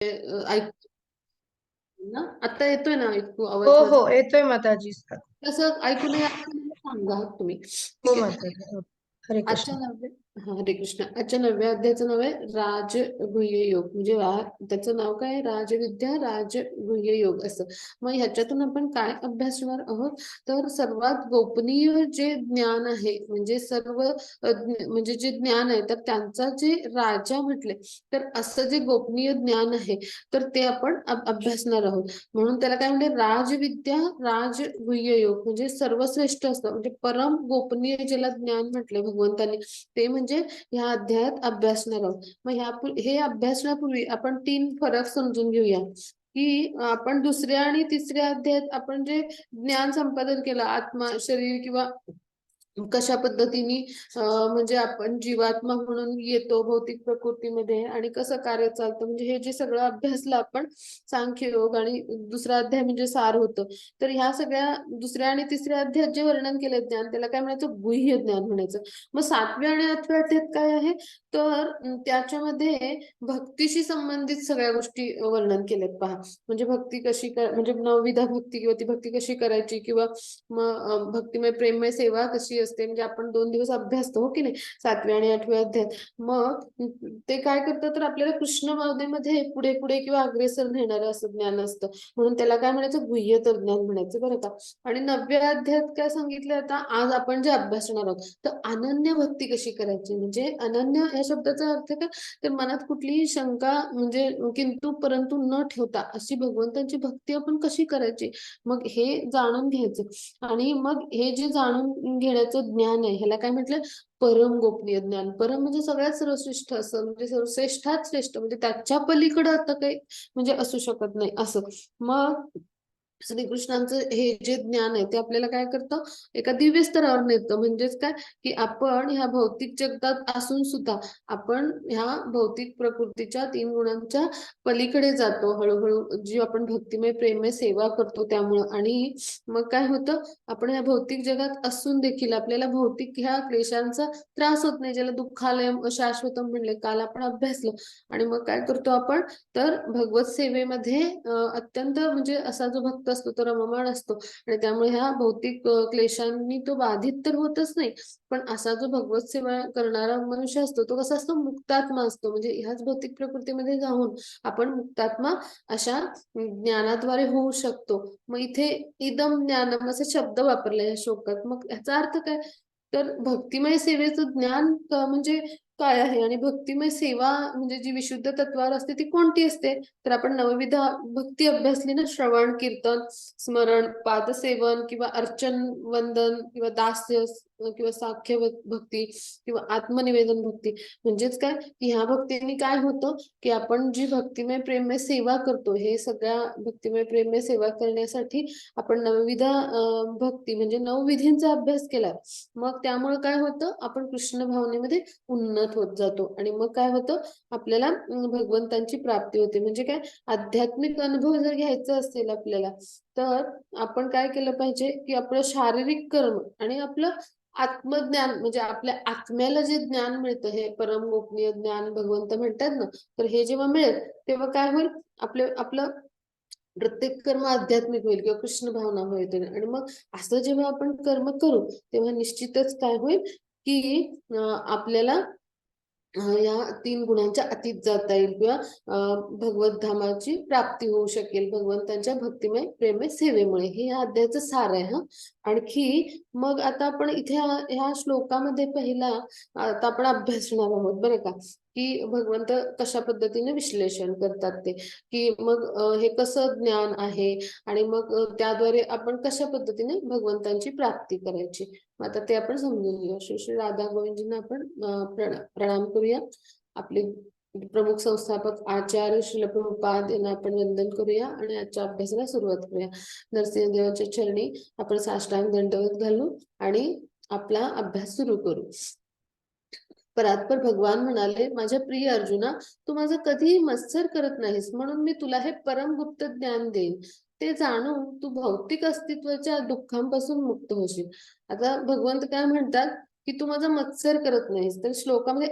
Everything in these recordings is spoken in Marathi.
ऐकू ना? आता येतोय ना ऐकू हो आवाज माझा? हो, येतोय माताजी. कसं ऐकू नाही आलं तर मला सांगा तुम्ही. हो ठीक आहे. माताजी, हो. हरे आजच्या कृष्ण. हरे कृष्ण. आजच्या 9व्या अध्यायाचं नाव आहे राजगुह्य योग. म्हणजे त्याचं नाव काय आहे? राजविद्या राजगुह्य योग असं. मग ह्याच्यातून आपण काय अभ्यासणार आहोत? तर सर्वात गोपनीय जे ज्ञान आहे, म्हणजे सर्व म्हणजे जे ज्ञान आहे, तर त्यांचा जे राजा म्हटले, तर असं जे गोपनीय ज्ञान आहे, तर ते आपण अभ्यासणार आहोत. म्हणून त्याला काय म्हणते? राजविद्या राजगुह्य योग. म्हणजे सर्वश्रेष्ठ असतं, म्हणजे परम गोपनीय ज्याला ज्ञान म्हटले भगवंतांनी, ते म्हणजे ह्या अध्यायात अभ्यासणार आहोत. मग हे अभ्यासण्यापूर्वी आपण 3 फरक समजून घेऊया. की आपण दुसऱ्या आणि तिसऱ्या अध्यायात आपण जे ज्ञान संपादन केलं, आत्मा शरीर किंवा कशा पद्धतीने म्हणजे आपण जीवात्मा म्हणून येतो भौतिक प्रकृतीमध्ये आणि कसं कार्य चालतं, म्हणजे हे जे सगळं अभ्यासलं आपण सांख्य योग, आणि दुसरा अध्याय म्हणजे सार होतं. तर ह्या सगळ्या दुसऱ्या आणि तिसऱ्या अध्यायात जे वर्णन केलं ज्ञान, त्याला काय म्हणायचं? गुह्य ज्ञान म्हणायचं. मग 7व्या आणि 8व्या अध्यायात काय आहे? तर त्याच्यामध्ये भक्तीशी संबंधित सगळ्या गोष्टी वर्णन केलेत पहा. म्हणजे भक्ती कशी म्हणजे नवविधा भक्ती किंवा ती भक्ती कशी करायची, किंवा मग भक्तिमय प्रेममय सेवा कशी असते. म्हणजे आपण 2 दिवस अभ्यासतो, हो की नाही, 7व्या आणि 8व्या अध्यायात. मग ते काय करतं, तर आपल्याला कृष्ण भावनेमध्ये पुढे पुढे किंवा अग्रेसर नेणारं असं ज्ञान असतं. म्हणून त्याला काय म्हणायचं? गुह्यतर ज्ञान म्हणायचं, बरं का. आणि 9व्या अध्यायात काय सांगितलं? आता आज आपण जे अभ्यासणार आहोत, तर अनन्य भक्ती कशी करायची. म्हणजे अनन्य या शब्दाचा अर्थ काय? तर मनात कुठलीही शंका म्हणजे किंतु परंतु न ठेवता अशी भगवंताची भक्ती आपण कशी करायची, मग हे जाणून घ्यायचं. आणि मग हे जे जाणून घेण्याचं ज्ञान आहे, ह्याला काय म्हटलं? परम गोपनीय ज्ञान. परम म्हणजे सगळ्यात सर्वश्रेष्ठ असं, म्हणजे सर्वश्रेष्ठात श्रेष्ठ, म्हणजे त्याच्या पलीकडे आता काही म्हणजे असू शकत नाही असं. मग श्रीकृष्णांचं हे जे ज्ञान आहे, ते आपल्याला काय करतं? एका दिव्य स्तरावर नेतं. म्हणजेच काय? की आपण ह्या भौतिक जगतात असून सुद्धा आपण ह्या भौतिक प्रकृतीच्या 3 गुणांच्या पलीकडे जातो हळूहळू, जी आपण भक्तिमय प्रेममय सेवा करतो त्यामुळं. आणि मग काय होतं? आपण ह्या भौतिक जगात असून देखील आपल्याला भौतिक ह्या क्लेशांचा त्रास होत नाही, ज्याला दुःखालयम शाश्वतम म्हणले, काल आपण अभ्यासलं. आणि मग काय करतो आपण? तर भगवत सेवेमध्ये अत्यंत म्हणजे असा जो भक्त असतो तो रममाण असतो, आणि त्यामुळे ह्या भौतिक क्लेशांनी तो बाधित तर होतच नाही. पण असा जो भगवत सेवा करणारा मनुष्य असतो, तो कसा असतो? मुक्तात्मा असतो. म्हणजे ह्याच भौतिक प्रकृतीमध्ये जाऊन आपण मुक्तात्मा अशा ज्ञानाद्वारे होऊ शकतो. मग इथे इदम ज्ञानम असे शब्द वापरले या श्लोकात. मग याचा अर्थ काय? तर भक्तिमय सेवेचं ज्ञान म्हणजे काय आहे, आणि भक्तिमय सेवा म्हणजे जी विशुद्ध तत्वावर असते ती कोणती असते? तर आपण नवविधा भक्ती अभ्यासली ना, श्रवण कीर्तन स्मरण पादसेवन किंवा अर्चन वंदन किंवा दास्य किंवा साख्य भक्ती किंवा आत्मनिवेदन भक्ती. म्हणजेच काय? की ह्या भक्तीने काय होतं? की आपण जी भक्तिमय प्रेममय सेवा करतो, हे सगळ्या भक्तिमय प्रेममय सेवा करण्यासाठी आपण नवविधा भक्ती म्हणजे 9 विधींचा अभ्यास केला. मग त्यामुळे काय होतं? आपण कृष्ण भावनेमध्ये उन्नत होत जातो. आणि मग काय होतं? आपल्याला भगवंतांची प्राप्ती होते. म्हणजे काय? आध्यात्मिक अनुभव जर घ्यायचा असेल आपल्याला, तर आपण काय केलं पाहिजे? की आपलं शारीरिक कर्म आणि आपलं आत्मज्ञान, म्हणजे आपल्या आत्म्याला जे ज्ञान मिळतं, हे परम गोपनीय ज्ञान भगवंत म्हणतात ना, तर हे जेव्हा मिळेल, तेव्हा काय होईल? आपलं प्रत्येक कर्म आध्यात्मिक होईल किंवा कृष्ण भावना होईल. आणि मग असं जेव्हा आपण कर्म करू, तेव्हा निश्चितच काय होईल? की आपल्याला या 3 गुणांच्या अतीत जाता येईल, किंवा भगवत धामाची प्राप्ती होऊ शकेल भगवंतांच्या भक्तिमय प्रेममय सेवेमुळे. हे या अध्यायाचं सार आहे. हा आणखी मग आता आपण इथे ह्या श्लोकामध्ये पहिला आता आपण अभ्यासणार आहोत, बरं का, की भगवंत कशा पद्धतीने विश्लेषण करतात ते, की मग हे कसं ज्ञान आहे, आणि मग त्याद्वारे आपण कशा पद्धतीने भगवंतांची प्राप्ती करायची. आता ते आपण समजून घेऊया. श्री श्री राधा गोविंदजींना आपण प्रणाम करूया. आपले प्रमुख संस्थापक आचार्य श्रील प्रभुपाद यांना आपण वंदन करूया आणि आजच्या अभ्यासाला सुरुवात करूया. नरसिंहदेवाच्या चरणी आपण साष्टांग दंडवत घालू आणि आपला अभ्यास सुरू करू. परात्पर भगवान म्हणाले, माझ्या प्रिय अर्जुना, तू माझा कधीही मत्सर करत नाहीस, म्हणून मी तुला हे परमगुप्त ज्ञान देईन. ते जाणून तू भौतिक अस्तित्वाच्या दुःखांपासून मुक्त होशील. आता भगवंत काय म्हणतात? की तू माझा मत्सर करत नाहीस. तर श्लोकामध्ये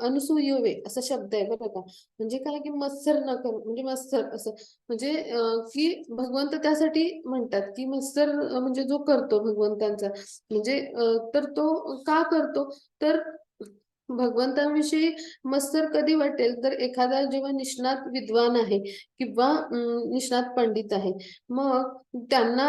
अनसूयवे असा शब्द आहे बरं का. म्हणजे काय की मत्सर न कर म्हणजे मत्सर असं म्हणजे की भगवंत त्यासाठी म्हणतात की मत्सर म्हणजे जो करतो भगवंतांचा म्हणजे तर तो का करतो तर भगवंतांविषयी मत्सर कधी वाटेल तर एखादा जेव्हा निष्णात विद्वान आहे किंवा निष्णात पंडित आहे मग त्यांना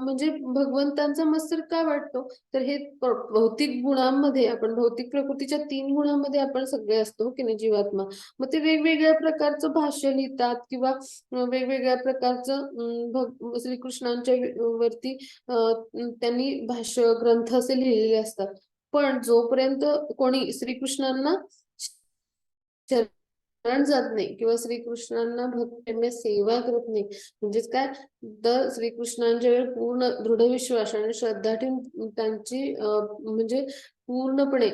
म्हणजे भगवंतांचा मत्सर का वाटतो तर हे भौतिक गुणांमध्ये आपण भौतिक प्रकृतीच्या 3 गुणांमध्ये आपण सगळे असतो की नाही जीवात्मा मग ते वेगवेगळ्या प्रकारचं भाष्य लिहितात किंवा वेगवेगळ्या प्रकारचं श्रीकृष्णांच्या वरती त्यांनी भाष्य ग्रंथ असे लिहिलेले असतात पण जोपर्यंत कोणी श्रीकृष्णांना शरण जात नाही किंवा श्रीकृष्णांना भक्तीने सेवा करत नाही म्हणजेच काय तर श्रीकृष्णांच्या वेळी पूर्ण दृढ विश्वास आणि श्रद्धा ठेवून त्यांची म्हणजे पूर्णपणे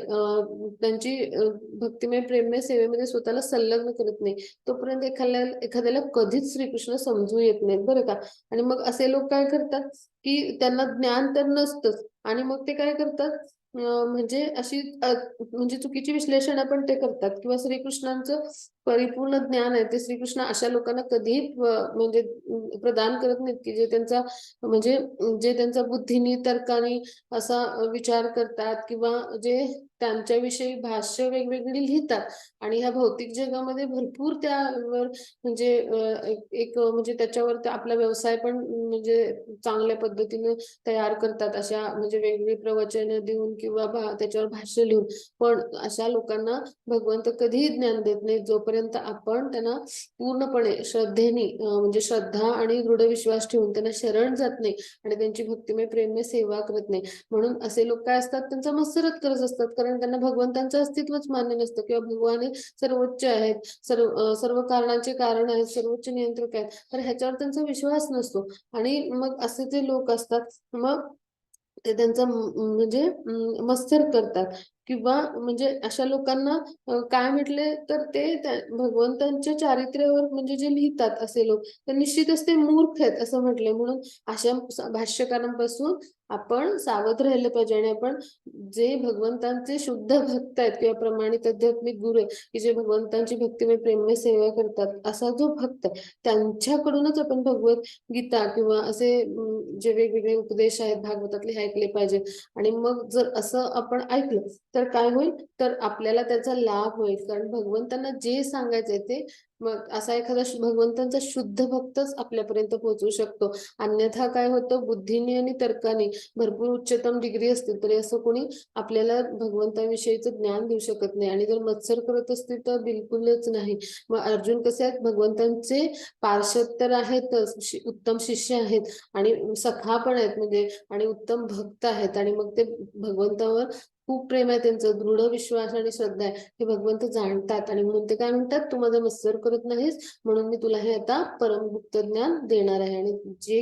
त्यांची भक्तिमय प्रेममय सेवेमध्ये स्वतःला संलग्न करत नाही तोपर्यंत एखाद्याला कधीच श्रीकृष्ण समजू येत नाहीत बरं का आणि मग असे लोक काय करतात की त्यांना ज्ञान तर नसतंच आणि मग ते काय करतात म्हणजे अशी म्हणजे चुकीची विश्लेषण आपण ते करतात किंवा श्रीकृष्णांचं परिपूर्ण ज्ञान आहे ते श्रीकृष्ण अशा लोकांना कधीही म्हणजे प्रदान करत नाहीत की जे त्यांचा म्हणजे जे त्यांचा बुद्धीनी तर्काने असा विचार करतात किंवा जे त्यांच्याविषयी भाष्य वेगवेगळी लिहितात आणि ह्या भौतिक जगामध्ये भरपूर त्यावर म्हणजे एक म्हणजे त्याच्यावर आपला व्यवसाय पण म्हणजे चांगल्या पद्धतीने तयार करतात अशा म्हणजे वेगवेगळी प्रवचन देऊन किंवा त्याच्यावर भाष्य लिहून पण अशा लोकांना भगवंत कधीही ज्ञान देत नाही जोपर्यंत आपण त्यांना पूर्णपणे श्रद्धेने म्हणजे श्रद्धा आणि दृढ विश्वास ठेवून त्यांना शरण जात नाही आणि त्यांची भक्तिमय प्रेममय सेवा करत नाही म्हणून असे लोक काय असतात त्यांचा मत्सरच करत असतात कारण त्यांना भगवंतांचं अस्तित्वच मान्य नसतं किंवा भगवान हे सर्वोच्च आहेत सर्व कारणांचे कारण आहेत सर्वोच्च नियंत्रक आहेत तर ह्याच्यावर त्यांचा विश्वास नसतो आणि मग असे जे लोक असतात मग ते त्यांचा म्हणजे मत्सर करतात किंवा म्हणजे अशा लोकांना काय म्हटले तर ते भगवंतांच्या चारित्र्यावर म्हणजे जे लिहितात असे लोक तर निश्चितच ते मूर्ख आहेत असं म्हटलंय म्हणून अशा भाष्यकारांपासून आपण सावध राहिलं पाहिजे आणि आपण जे भगवंतांचे शुद्ध भक्त आहेत किंवा प्रमाणित आध्यात्मिक गुरु आहेत की जे भगवंतांची भक्तिमय प्रेममय सेवा करतात असा जो भक्त आहे त्यांच्याकडूनच आपण भगवत गीता किंवा असे जे वेगवेगळे उपदेश आहेत भागवतातले हे ऐकले पाहिजे आणि मग जर असं आपण ऐकलं तर काय होईल तर आपल्याला त्याचा लाभ होईल कारण भगवंतांना जे सांगायचंय ते मग असा एखादा भगवंतांचा शुद्ध भक्तच आपल्यापर्यंत पोहोचू शकतो अन्यथा काय होतं बुद्धीने आणि तर्काने भरपूर उच्चतम डिग्री असतील तरी असं कोणी आपल्याला भगवंताविषयीचं ज्ञान देऊ शकत नाही आणि जर मत्सर करत असतील तर बिलकुलच नाही मग अर्जुन कसे आहेत भगवंतांचे पार्षद तर आहेतच उत्तम शिष्य आहेत आणि सखा पण आहेत म्हणजे आणि उत्तम भक्त आहेत आणि मग ते भगवंतावर खूप प्रेम आहे त्यांचं दृढ विश्वास आणि श्रद्धा आहे हे भगवंत जाणतात आणि म्हणून ते काय म्हणतात तू माझा मत्सर करत नाहीस म्हणून मी तुला हे आता परमगुप्त ज्ञान देणार आहे आणि जे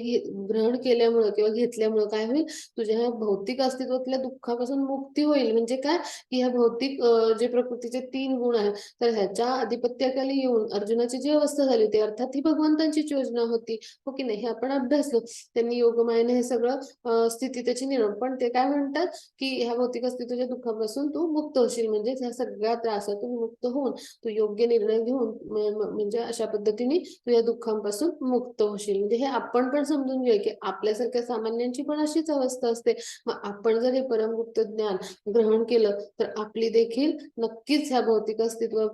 ग्रहण केल्यामुळं किंवा घेतल्यामुळं काय होईल तुझ्या ह्या भौतिक अस्तित्वातल्या दुःखापासून मुक्ती होईल म्हणजे काय की ह्या भौतिक जे प्रकृतीचे 3 गुण आहेत तर ह्याच्या अधिपत्याखाली येऊन अर्जुनाची जी अवस्था झाली होती अर्थात ही भगवंतांचीच योजना होती हो की नाही हे आपण अभ्यासलो त्यांनी योगमायेने हे सगळं स्थिती त्याची निर्माण पण ते काय म्हणतात की ह्या भौतिक अस्तित्वाच्या दुःखापासून तू मुक्त होशील म्हणजे ह्या सगळ्या त्रासातून मुक्त होऊन तू योग्य निर्णय घेऊन म्हणजे अशा पद्धतीने तू या दुःखांपासून मुक्त होशील म्हणजे हे आपण पण समजून घेऊया की आपल्यासारख्या सामान्यांची पण अशीच अवस्था असते मग आपण जर हे परमगुप्त ज्ञान ग्रहण केलं तर आपली देखील नक्कीच ह्या भौतिक अस्तित्व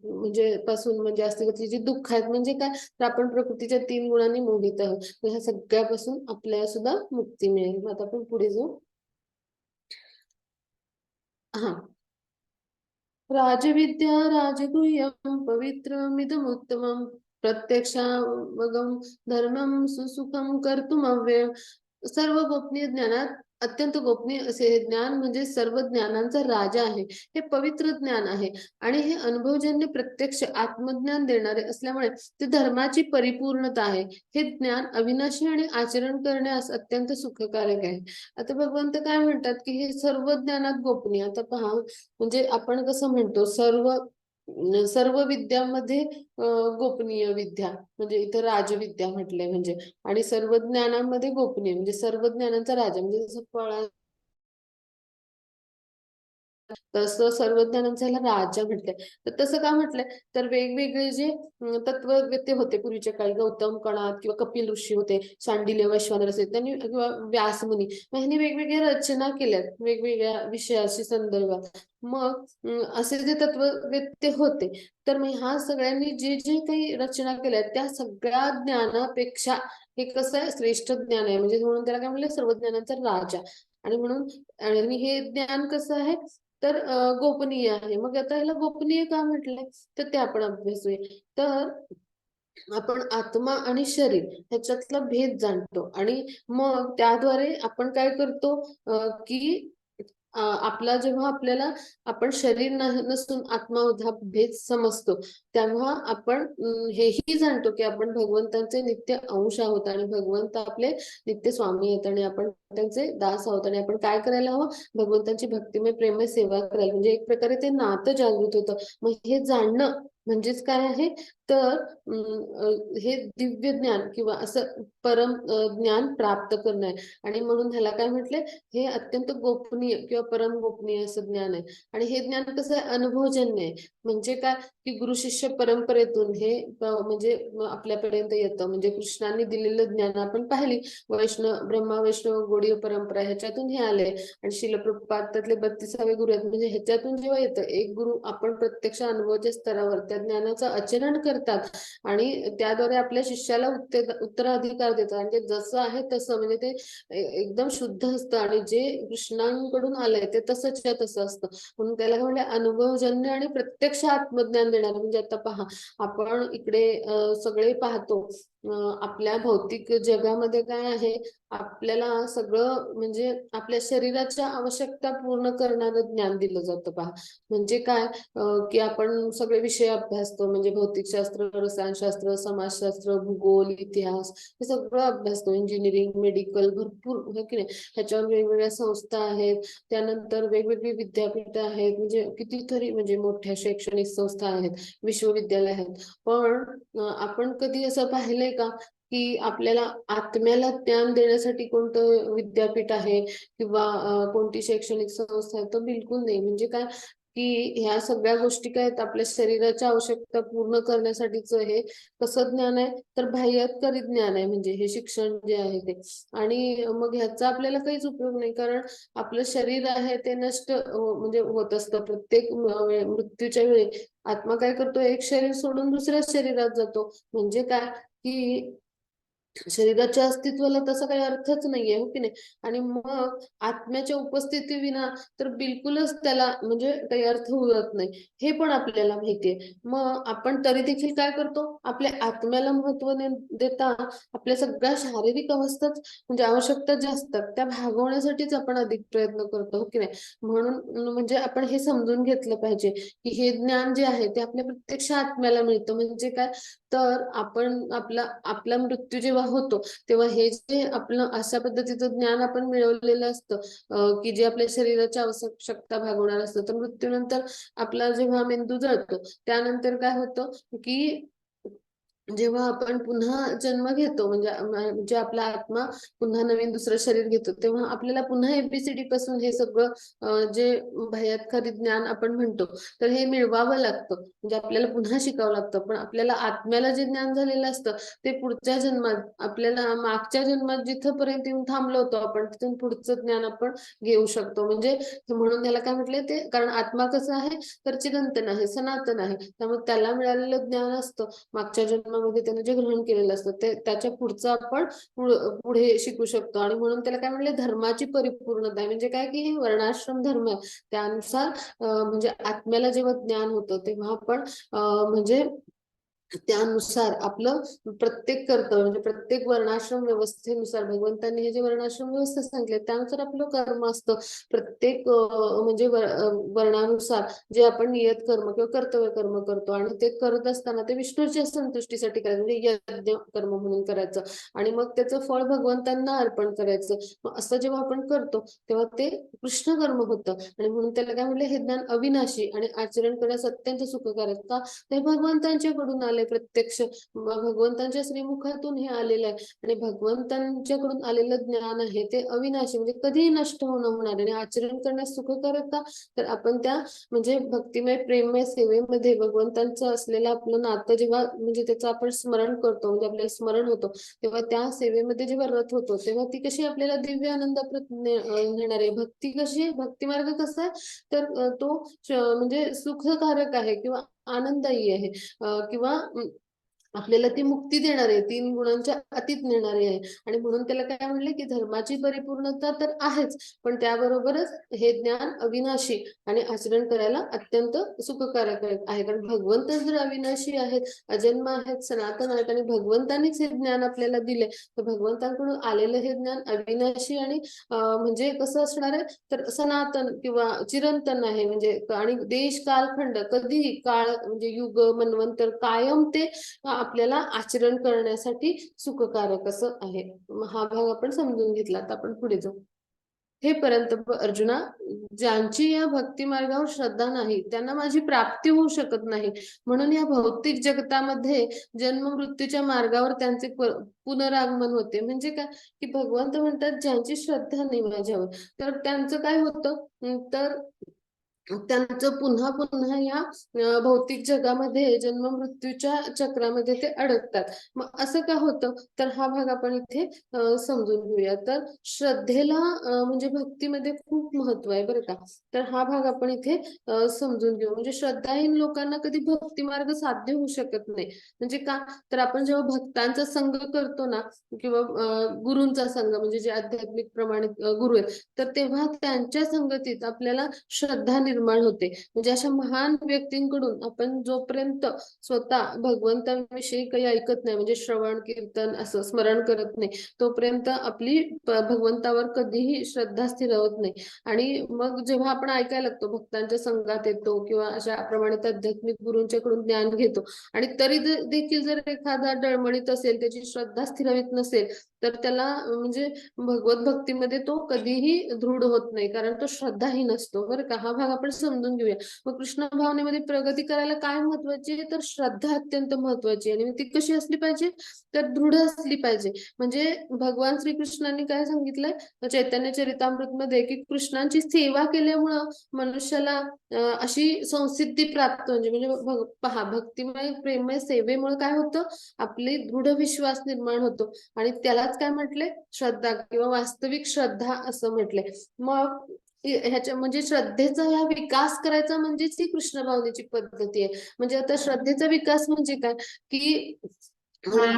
म्हणजे पासून म्हणजे अस्तित्वाची जी दुःख आहेत म्हणजे काय तर आपण प्रकृतीच्या 3 गुणांनी मोहित आहोत ह्या सगळ्यापासून आपल्याला सुद्धा मुक्ती मिळेल मग आता आपण पुढे जाऊ हा राजविद्या राजगुह्यं पवित्रमिदमुत्तमं प्रत्यक्षावगम धर्मं सुसुखं कर्तुमव्ययम् सर्व गोपनीय ज्ञानात अत्यंत गोपनीय असे हे ज्ञान म्हणजे सर्व ज्ञानांचा राजा आहे हे पवित्र ज्ञान आहे आणि हे अनुभवजन्य प्रत्यक्ष आत्मज्ञान देणारे असल्यामुळे ते धर्माची परिपूर्णता आहे हे ज्ञान अविनाशी आणि आचरण करण्यास अत्यंत सुखकारक आहे आता भगवंत काय म्हणतात की हे सर्व ज्ञानात गोपनीय आता पहा म्हणजे आपण कसं म्हणतो सर्व सर्व विद्यामध्ये गोपनीय विद्या म्हणजे इथं राजविद्या म्हटलंय म्हणजे आणि सर्व ज्ञानामध्ये गोपनीय म्हणजे सर्व ज्ञानांचा राजा म्हणजे जसं तसं सर्व ज्ञानांचा ह्याला राजा म्हटलंय. तर तसं का म्हटलंय, तर वेगवेगळे जे तत्ववेत्ते होते पूर्वीच्या काळी, गौतम कणाद किंवा कपिल ऋषी होते, शांडिल्य वैश्वानर असेल त्यांनी किंवा व्यासमुनी, मग ह्यांनी वेगवेगळ्या रचना केल्यात वेगवेगळ्या विषयाशी संदर्भात. मग असे जे तत्ववेत्ते होते, तर मग ह्या सगळ्यांनी जे जे काही रचना केल्या त्या सगळ्या ज्ञानापेक्षा हे कसं आहे, श्रेष्ठ ज्ञान आहे. म्हणजे म्हणून त्याला काय म्हणलं, सर्व ज्ञानांचा राजा. आणि म्हणून आणि हे ज्ञान कसं आहे, तर गोपनीय आहे. मग आता ह्याला गोपनीय का म्हटलंय, तर ते आपण अभ्यासूया. तर आपण आत्मा आणि शरीर ह्याच्यातला भेद जाणतो आणि मग त्याद्वारे आपण काय करतो, की आपला जेव्हा आपल्याला आपण शरीर नसून आत्मा हा भेद समजतो, तेव्हा आपण हेही जाणतो की आपण भगवंतांचे नित्य अंश आहोत आणि भगवंत आपले नित्य स्वामी आहेत आणि आपण त्यांचे दास आहोत. आणि आपण काय करायला हवं, भगवंतांची भक्तिमय प्रेममय सेवा करायला. म्हणजे एक प्रकारे ते नातं जागृत होतं. मग हे जाणणं म्हणजेच काय आहे, तर हे दिव्य ज्ञान किंवा असं परम ज्ञान प्राप्त करणं आहे. आणि म्हणून ह्याला काय म्हटलंय, हे अत्यंत गोपनीय किंवा परम गोपनीय असं ज्ञान आहे. आणि हे ज्ञान कसं आहे, अनुभवजन्य आहे. म्हणजे काय, की गुरु शिष्य परंपरेतून हे म्हणजे आपल्यापर्यंत येतं. म्हणजे कृष्णांनी दिलेलं ज्ञान आपण पाहिली, वैष्णव ब्रह्मा वैष्णव गौडीय परंपरा ह्याच्यातून हे आले. आणि शिल प्रभुपाद त्यातले 32वे गुरु आहेत. म्हणजे ह्याच्यातून जेव्हा येतं एक गुरु, आपण प्रत्यक्ष अनुभवाच्या स्तरावर त्या ज्ञानाचं आचरण करतात आणि त्याद्वारे आपल्या शिष्याला उत्तराधिकार देतात. आणि ते जसं आहे तसं, म्हणजे ते एकदम शुद्ध असतं आणि जे कृष्णांकडून आलंय ते तसंच्या तसं असतं. म्हणून त्याला काय म्हणलं, अनुभवजन्य आणि प्रत्यक्ष आत्मज्ञान देणार. म्हणजे आता पहा, आपण इकडे सगळे पाहतो, आपल्या भौतिक जगामध्ये काय आहे, आपल्याला सगळं म्हणजे आपल्या शरीराच्या आवश्यकता पूर्ण करणारं ज्ञान दिलं जातं पहा. म्हणजे काय, की आपण सगळे विषय अभ्यासतो. म्हणजे भौतिकशास्त्र, रसायनशास्त्र, समाजशास्त्र, भूगोल, इतिहास हे सगळं अभ्यासतो. इंजिनिअरिंग, मेडिकल, भरपूर हो की नाही. ह्याच्यावर वेगवेगळ्या संस्था आहेत. त्यानंतर वेगवेगळी विद्यापीठ आहेत. म्हणजे कितीतरी म्हणजे मोठ्या शैक्षणिक संस्था आहेत, विश्वविद्यालय आहेत. पण आपण कधी असं पाहिलंय का, की आपल्याला आत्म्याला ज्ञान देण्यासाठी कोणतं विद्यापीठ आहे किंवा कोणती शैक्षणिक संस्था आहे? तर बिलकुल नाही. म्हणजे काय, की ह्या सगळ्या गोष्टी काय आहेत, आपल्या शरीराच्या आवश्यकता पूर्ण करण्यासाठीच हे कसं ज्ञान आहे, तर बाह्यकारी ज्ञान आहे. म्हणजे हे शिक्षण जे आहे ते. आणि मग ह्याचा आपल्याला काहीच उपयोग नाही, कारण आपलं शरीर आहे ते नष्ट म्हणजे होत असतं. प्रत्येक मृत्यूच्या वेळी आत्मा काय करतो, एक शरीर सोडून दुसऱ्या शरीरात जातो. म्हणजे काय, की शरीराच्या अस्तित्वाला तसा काही अर्थच नाहीये, हो की नाही. आणि मग आत्म्याच्या उपस्थितीविना तर बिलकुलच त्याला म्हणजे काही अर्थ उरत नाही, हे पण आपल्याला माहितीये. मग आपण तरी देखील काय करतो, आपल्या आत्म्याला महत्व देता आपल्या सगळ्या शारीरिक अवस्थाच म्हणजे आवश्यकता ज्या असतात त्या भागवण्यासाठीच आपण अधिक प्रयत्न करतो, हो की नाही. म्हणून म्हणजे आपण हे समजून घेतलं पाहिजे, की हे ज्ञान जे आहे ते आपल्या प्रत्यक्ष आत्म्याला मिळतं. म्हणजे काय, तर आपण आपला आपला मृत्यू जेव्हा होतो, तेव्हा हे जे आपलं अशा पद्धतीचं ज्ञान आपण मिळवलेलं असतं, की जे आपल्या शरीराच्या आवश्यकता भागवणार असतं. तर मृत्यूनंतर आपला जेव्हा मेंदू जळतो, त्यानंतर काय होतं, की जेव्हा आपण पुन्हा जन्म घेतो, म्हणजे आपला आत्मा पुन्हा नवीन दुसरं शरीर घेतो, तेव्हा आपल्याला पुन्हा एबीसीडी पासून हे सगळं जे बाह्यकारी ज्ञान आपण म्हणतो, तर हे मिळवावं लागतं. म्हणजे आपल्याला पुन्हा शिकावं लागतं. पण आपल्याला आत्म्याला जे ज्ञान झालेलं असतं, ते पुढच्या जन्मात आपल्याला मागच्या जन्मात जिथपर्यंत येऊन थांबलो होतो आपण, तिथून पुढचं ज्ञान आपण घेऊ शकतो. म्हणजे म्हणून त्याला काय म्हटलंय, ते कारण आत्मा कसं आहे, तर चिरंतन आहे, सनातन आहे. त्यामुळे त्याला मिळालेलं ज्ञान असतं मागच्या जन्मामध्ये त्याने जे ग्रहण केलेलं असतं, ते त्याच्या पुढचं आपण पुढे शिकू शकतो. आणि म्हणून त्याला काय म्हणले, धर्माची परिपूर्णता आहे. म्हणजे काय, की हे वर्णाश्रम धर्म आहे. त्यानुसार म्हणजे आत्म्याला जेव्हा ज्ञान होतं, तेव्हा आपण म्हणजे त्यानुसार आपलं प्रत्येक कर्तव्य म्हणजे प्रत्येक वर्णाश्रम व्यवस्थेनुसार भगवंतांनी हे जे वर्णाश्रम व्यवस्था सांगितले त्यानुसार आपलं कर्म असतं. प्रत्येक म्हणजे वर्णानुसार जे आपण नियत कर्म किंवा कर्तव्य कर्म करतो आणि ते करत असताना ते विष्णूच्या संतुष्टीसाठी करायचं, म्हणजे यज्ञ कर्म म्हणून करायचं आणि मग त्याचं फळ भगवंतांना अर्पण करायचं. मग असं जेव्हा आपण करतो तेव्हा ते कृष्ण कर्म होतं. आणि म्हणून त्याला काय म्हटलं, हे ज्ञान अविनाशी आणि आचरण करण्यास अत्यंत सुखकारक. का, ते भगवंतांच्याकडून आले आले प्रत्यक्ष, भगवंतांच्या श्रीमुखातून हे आलेलं आहे आणि भगवंतांच्याकडून आलेलं ज्ञान आहे ते अविनाशी, म्हणजे कधीही नष्ट होणार आणि आचरण करण्यास सुखकारक का? तर आपण त्या म्हणजे भक्तिमय प्रेममय सेवेमध्ये भगवंतांचं असलेलं आपलं नातं जेव्हा म्हणजे त्याचं आपण स्मरण करतो, म्हणजे आपल्याला स्मरण होतं, तेव्हा त्या सेवेमध्ये जेव्हा रत होतो तेव्हा ती कशी आपल्याला दिव्य आनंद नेणार आहे. भक्ती कशी आहे, भक्ती मार्ग कसा आहे, तर तो म्हणजे सुखकारक आहे किंवा आनंददायी आहे, किंवा आपल्याला ती मुक्ती देणार आहे, 3 गुणांच्या अतीत नेणारी आहे. आणि म्हणून त्याला काय म्हणले की धर्माची परिपूर्णता तर आहेच, पण त्याबरोबरच हे ज्ञान अविनाशी आणि आचरण करायला अत्यंत सुखकारक आहे. कारण भगवंत जर अविनाशी आहेत, अजन्म आहेत, सनातन आहेत आणि भगवंतांनीच हे ज्ञान आपल्याला दिले, तर भगवंतांकडून आलेलं हे ज्ञान अविनाशी आणि म्हणजे कसं असणार आहे, तर सनातन किंवा चिरंतन आहे. म्हणजे आणि देश कालखंड कधीही काळ म्हणजे युग मनवंतर कायम ते आपल्याला आचरण करण्यासाठी सुखकारक असं आहे. हा भाग आपण समजून घेतला. आता आपण पुढे जाऊ. हे परंतप अर्जुना, ज्यांची या भक्ती मार्गावर श्रद्धा नाही त्यांना माझी प्राप्ती होऊ शकत नाही. म्हणून या भौतिक जगतामध्ये जन्म मृत्यूच्या मार्गावर त्यांचे पुनरागमन होते. म्हणजे काय की भगवंत म्हणतात ज्यांची श्रद्धा नाही माझ्यावर, तर त्यांचं काय होतं, तर त्यांचं पुन्हा पुन्हा या भौतिक जगामध्ये जन्म मृत्यूच्या चक्रामध्ये ते अडकतात. मग असं का होतं, तर हा भाग आपण इथे समजून घेऊया. तर श्रद्धेला म्हणजे भक्तीमध्ये खूप महत्व आहे बरं का. तर हा भाग आपण इथे समजून घेऊ. म्हणजे श्रद्धाहीन लोकांना कधी भक्ती मार्ग साध्य होऊ शकत नाही. म्हणजे का, तर आपण जेव्हा भक्तांचा संग करतो ना, किंवा गुरूंचा संग म्हणजे जे आध्यात्मिक प्रमाणित गुरु आहेत, तर तेव्हा त्यांच्या संगतीत आपल्याला श्रद्धा निर्माण होते. म्हणजे अशा महान व्यक्तींकडून आपण जोपर्यंत स्वतः भगवंतांविषयी काही ऐकत नाही, म्हणजे श्रवण कीर्तन असं स्मरण करत नाही, तोपर्यंत आपली भगवंतावर कधीही श्रद्धा स्थिरावत नाही. आणि मग जेव्हा आपण ऐकायला लागतो, भक्तांच्या संघात येतो किंवा अशा प्रमाणित आध्यात्मिक गुरूंच्याकडून ज्ञान घेतो, आणि तरी देखील जर एखादा डळमळीत असेल, त्याची श्रद्धा स्थिरावित नसेल, तर त्याला म्हणजे भगवत भक्तीमध्ये तो कधीही दृढ होत नाही, कारण तो श्रद्धाहीन असतो बरं का. हा भाग आपण समजून घेऊया. मग कृष्ण भावनेमध्ये प्रगती करायला काय महत्वाची आहे, तर श्रद्धा अत्यंत महत्वाची आहे. आणि ती कशी असली पाहिजे, तर दृढ असली पाहिजे. म्हणजे भगवान श्रीकृष्णांनी काय सांगितलंय चैतन्य चरितामृत मध्ये, की कृष्णांची सेवा केल्यामुळं मनुष्याला अशी संसिद्धी प्राप्त म्हणजे पहा, भक्तिमय प्रेममय सेवेमुळे काय होतं, आपली दृढ विश्वास निर्माण होतो. आणि त्यालाच काय म्हटले, श्रद्धा किंवा वास्तविक श्रद्धा असं म्हटले. मग ह्याच्या म्हणजे श्रद्धेचा ह्या विकास करायचा म्हणजेच ही कृष्ण भावनेची पद्धती आहे. म्हणजे आता श्रद्धेचा विकास म्हणजे काय, की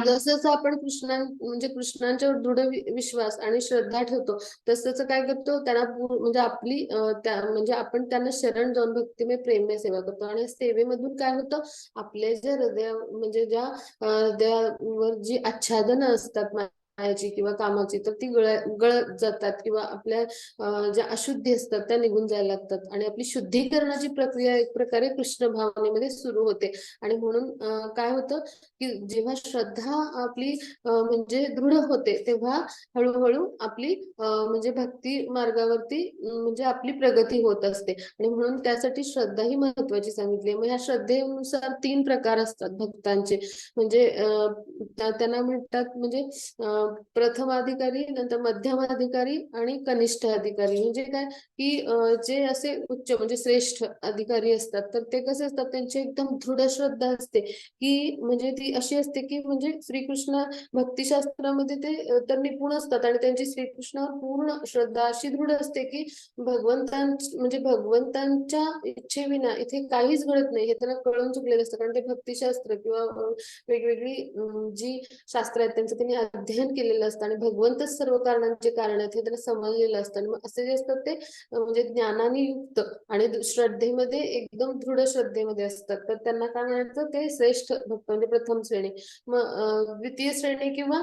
जसं आपण म्हणजे कृष्णांच्यावर दृढ विश्वास आणि श्रद्धा ठेवतो, तसं काय करतो, त्यांना म्हणजे आपली म्हणजे आपण त्यांना शरण जाऊन भक्तिमय प्रेममय सेवा करतो. आणि सेवेमधून काय होतं, आपले जे हृदय म्हणजे ज्या हृदयावर जी आच्छादनं असतात मायाची किंवा कामाची, तर ती गळत जातात, किंवा आपल्या ज्या अशुद्धी असतात त्या निघून जायला लागतात, आणि आपली शुद्धीकरणाची प्रक्रिया एक प्रकारे कृष्ण भावनेमध्ये सुरू होते. आणि म्हणून काय होतं, की जेव्हा श्रद्धा आपली म्हणजे दृढ होते, तेव्हा हळूहळू आपली म्हणजे भक्ती मार्गावरती म्हणजे आपली प्रगती होत असते. आणि म्हणून त्यासाठी श्रद्धा ही महत्वाची सांगितली. मग ह्या श्रद्धेनुसार 3 प्रकार असतात भक्तांचे. म्हणजे त्यांना म्हणतात म्हणजे प्रथम अधिकारी, नंतर मध्यम अधिकारी आणि कनिष्ठ अधिकारी. म्हणजे काय, की जे असे उच्च म्हणजे श्रेष्ठ अधिकारी असतात, तर ते कसे असतात, त्यांची एकदम दृढ श्रद्धा असते, की म्हणजे ती अशी असते, की म्हणजे श्रीकृष्ण भक्तिशास्त्रामध्ये ते तर निपुण असतात, आणि त्यांची श्रीकृष्णावर पूर्ण श्रद्धा अशी दृढ असते, की म्हणजे भगवंतांच्या इच्छेविना इथे काहीच घडत नाही, हे त्यांना कळून चुकलेलं असतं. कारण ते भक्तिशास्त्र किंवा वेगवेगळी जी शास्त्र आहेत त्यांचं त्यांनी अध्ययन केलेलं असतं, आणि भगवंतच सर्व कारणांचे कारण आहेत हे त्यांना समजलेलं असतं. आणि मग असे जे असतात ते म्हणजे ज्ञानाने युक्त आणि श्रद्धेमध्ये एकदम दृढ श्रद्धेमध्ये असतात, तर त्यांना काय म्हणायचं, ते श्रेष्ठ भक्त म्हणजे प्रथम श्रेणी. मग द्वितीय श्रेणी किंवा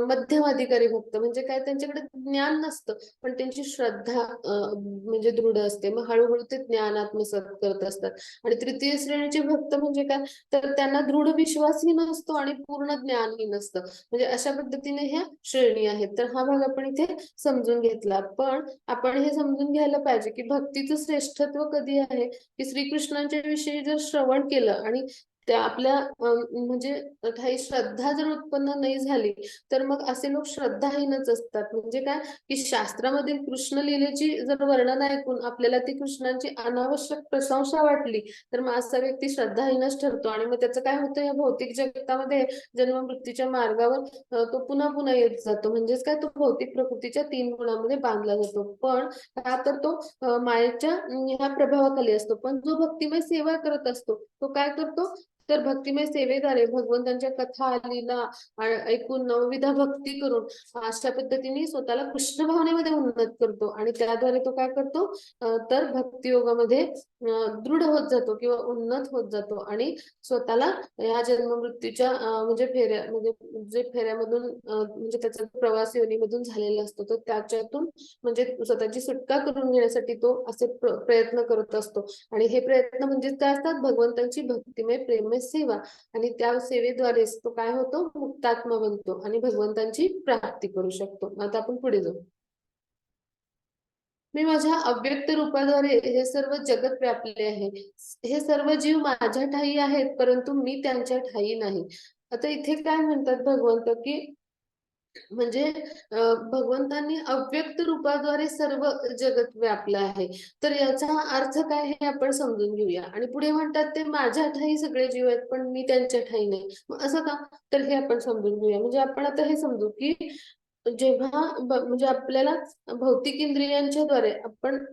मध्यम अधिकारी भक्त म्हणजे काय, त्यांच्याकडे ज्ञान नसतं, पण त्यांची श्रद्धा म्हणजे दृढ असते. मग हळूहळू ते ज्ञान आत्मसात करत असतात. आणि तृतीय श्रेणीचे भक्त म्हणजे काय, तर त्यांना दृढ विश्वासही नसतो आणि पूर्ण ज्ञानही नसतं. म्हणजे अशा पद्धतीने ह्या श्रेणी आहेत. तर हा भाग आपण इथे समजून घेतला. पण आपण हे समजून घ्यायला पाहिजे, की भक्तीचं श्रेष्ठत्व कधी आहे, की श्रीकृष्णांच्या विषयी जर श्रवण केलं आणि त्या आपल्या म्हणजे काही श्रद्धा जर उत्पन्न नाही झाली तर मग असे लोक श्रद्धाहीनच असतात. म्हणजे काय की शास्त्रामधील कृष्ण लीलेची जर वर्णन ऐकून आपल्याला ती कृष्णाची अनावश्यक प्रशंसा वाटली तर मग असा व्यक्ती श्रद्धाहीनच ठरतो आणि मग त्याचं काय होतं या भौतिक जगतामध्ये जन्म मृत्यूच्या मार्गावर तो पुन्हा पुन्हा येत जातो. म्हणजेच काय तो भौतिक प्रकृतीच्या 3 गुणांमध्ये बांधला जातो. पण का तर तो मायेच्या ह्या प्रभावाखाली असतो. पण जो भक्तिमय सेवा करत असतो तो काय करतो तर भक्तिमय सेवेद्वारे भगवंतांच्या कथा लीला ऐकून नवविधा भक्ती करून अशा पद्धतीने स्वतःला कृष्ण भावनेमध्ये उन्नत करतो आणि त्याद्वारे तो काय करतो तर भक्तियोगामध्ये दृढ होत जातो किंवा उन्नत होत जातो आणि स्वतःला या जन्म मृत्यूच्या म्हणजे फेऱ्या म्हणजे जे फेऱ्यामधून म्हणजे त्याचा प्रवास योनीमधून झालेला असतो तर त्याच्यातून म्हणजे स्वतःची सुटका करून घेण्यासाठी तो असे प्रयत्न करत असतो. आणि हे प्रयत्न म्हणजे काय असतात भगवंतांची भक्तिमय प्रेममय सेवा आणि त्या सेवेद्वारेच तो काय होतो मुक्तात्मा बनतो आणि भगवंतांची प्राप्ती करू शकतो. आता आपण पुढे जाऊ. मी माझ्या अव्यक्त रूपाद्वारे हे सर्व जगत व्यापले आहे. हे सर्व जीव माझ्या ठायी आहेत परंतु मी त्यांच्या ठायी नाही. आता इथे काय म्हणतात भगवंत की म्हणजे भगवंतांनी अव्यक्त रूपाद्वारे सर्व जगत व्यापलं आहे. तर याचा अर्थ काय हे आपण समजून घेऊया आणि पुढे म्हणतात ते माझ्या ठायी सगळे जीव आहेत पण मी त्यांच्या ठायी नाही. मग असं का तर हे आपण समजून घेऊया. म्हणजे आपण आता हे समजू की जेव्हा म्हणजे आपल्याला भौतिक इंद्रियांच्या द्वारे आपण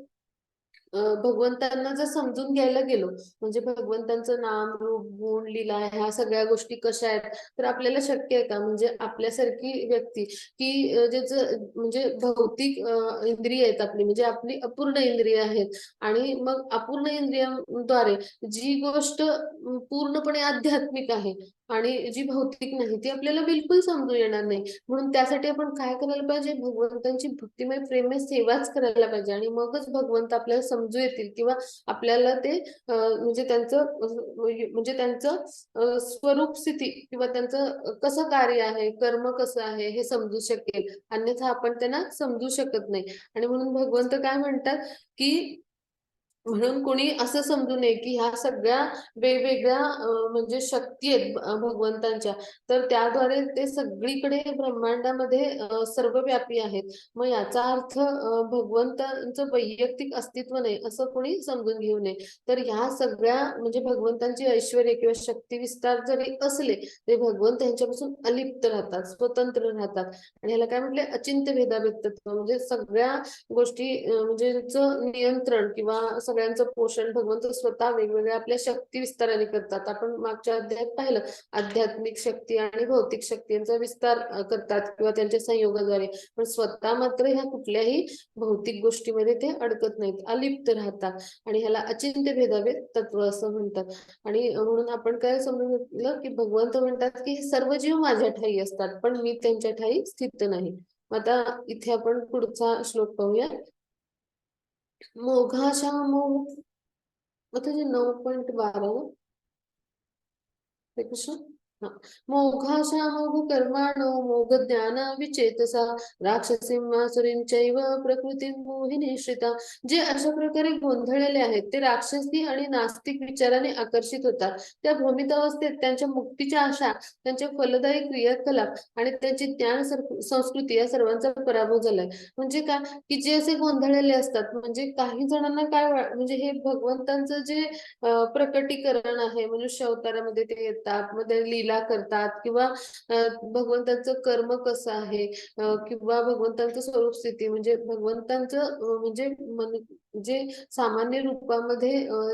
भगवंतांना जर समजून घ्यायला गेलो म्हणजे भगवंतांचं नाम रूप गुण लीला ह्या सगळ्या गोष्टी कशा आहेत तर आपल्याला शक्य आहे का म्हणजे आपल्यासारखी व्यक्ती की ज्याचं म्हणजे भौतिक इंद्रिय आहेत आपली म्हणजे आपली अपूर्ण इंद्रिय आहेत आणि मग अपूर्ण इंद्रियांद्वारे जी गोष्ट पूर्णपणे आध्यात्मिक आहे आणि जी भौतिक नाही ती आपल्याला बिलकुल समजून येणार नाही. म्हणून त्यासाठी आपण काय करायला पाहिजे भगवंतांची भक्तिमय प्रेममय सेवाच करायला पाहिजे आणि मगच भगवंत आपल्याला समजू येतील किंवा आपल्याला ते म्हणजे त्यांचं स्वरूप स्थिती किंवा त्यांचं कसं कार्य आहे कर्म कसं आहे हे समजू शकेल. अन्यथा आपण त्यांना समजू शकत नाही आणि म्हणून भगवंत काय म्हणतात की म्हणून कोणी असं समजू नये की ह्या सगळ्या वेगवेगळ्या म्हणजे शक्ती आहेत भगवंतांच्या तर त्याद्वारे ते सगळीकडे ब्रह्मांडामध्ये सर्वव्यापी आहेत. मग याचा अर्थ भगवंतांचं वैयक्तिक अस्तित्व नाही असं कोणी समजून घेऊ नये. तर ह्या सगळ्या म्हणजे भगवंतांची ऐश्वर्य किंवा शक्ती विस्तार जरी असले तरी भगवंत यांच्यापासून अलिप्त राहतात स्वतंत्र राहतात आणि ह्याला काय म्हटलंय अचिंत्य भेदाभेद तत्व म्हणजे सगळ्या गोष्टी म्हणजे नियंत्रण किंवा सगळ्यांचं पोषण भगवंत स्वतः वेगवेगळ्या आपल्या शक्ती विस्ताराने करतात. आपण मागच्या अध्यायात पाहिलं आध्यात्मिक शक्ती आणि भौतिक शक्ती यांचा विस्तार करतात किंवा त्यांच्या संयोगाद्वारे पण स्वतः मात्र ह्या कुठल्याही भौतिक गोष्टीमध्ये ते अडकत नाहीत अलिप्त राहतात आणि ह्याला अचिंत्य भेदाभेद तत्व असं म्हणतात. आणि म्हणून आपण काय समजून घेतलं की भगवंत म्हणतात की सर्व जीव माझ्या ठायी असतात पण मी त्यांच्या ठायी स्थित नाही. आता इथे आपण पुढचा श्लोक पाहूया. मोघाशा मोह आता जे 9.12 ते कसं हा मोघाशामोघ कर्माणो मोघ ज्ञान विचेतसा राक्षसीमासुरींचैव प्रकृती मोहिनी श्रिता. जे अशा प्रकारे गोंधळलेले आहेत ते राक्षसी आणि नास्तिक विचाराने आकर्षित होतात. त्या भ्रमित अवस्थेत त्यांच्या मुक्तीच्या आशा त्यांच्या फलदायी क्रियाकलाप आणि त्यांची ज्ञान संस्कृती या सर्वांचा पराभव झालाय. म्हणजे काय की जे असे गोंधळलेले असतात म्हणजे काही जणांना काय म्हणजे हे भगवंतांचं जे प्रकटीकरण आहे मनुष्य अवतारामध्ये ते येतात मध्ये लीला करतात किंवा भगवंतांचं कर्म कसं आहे किंवा भगवंतांचं स्वरूप स्थिती म्हणजे भगवंतांचं म्हणजे जे सामान्य रूपामध्ये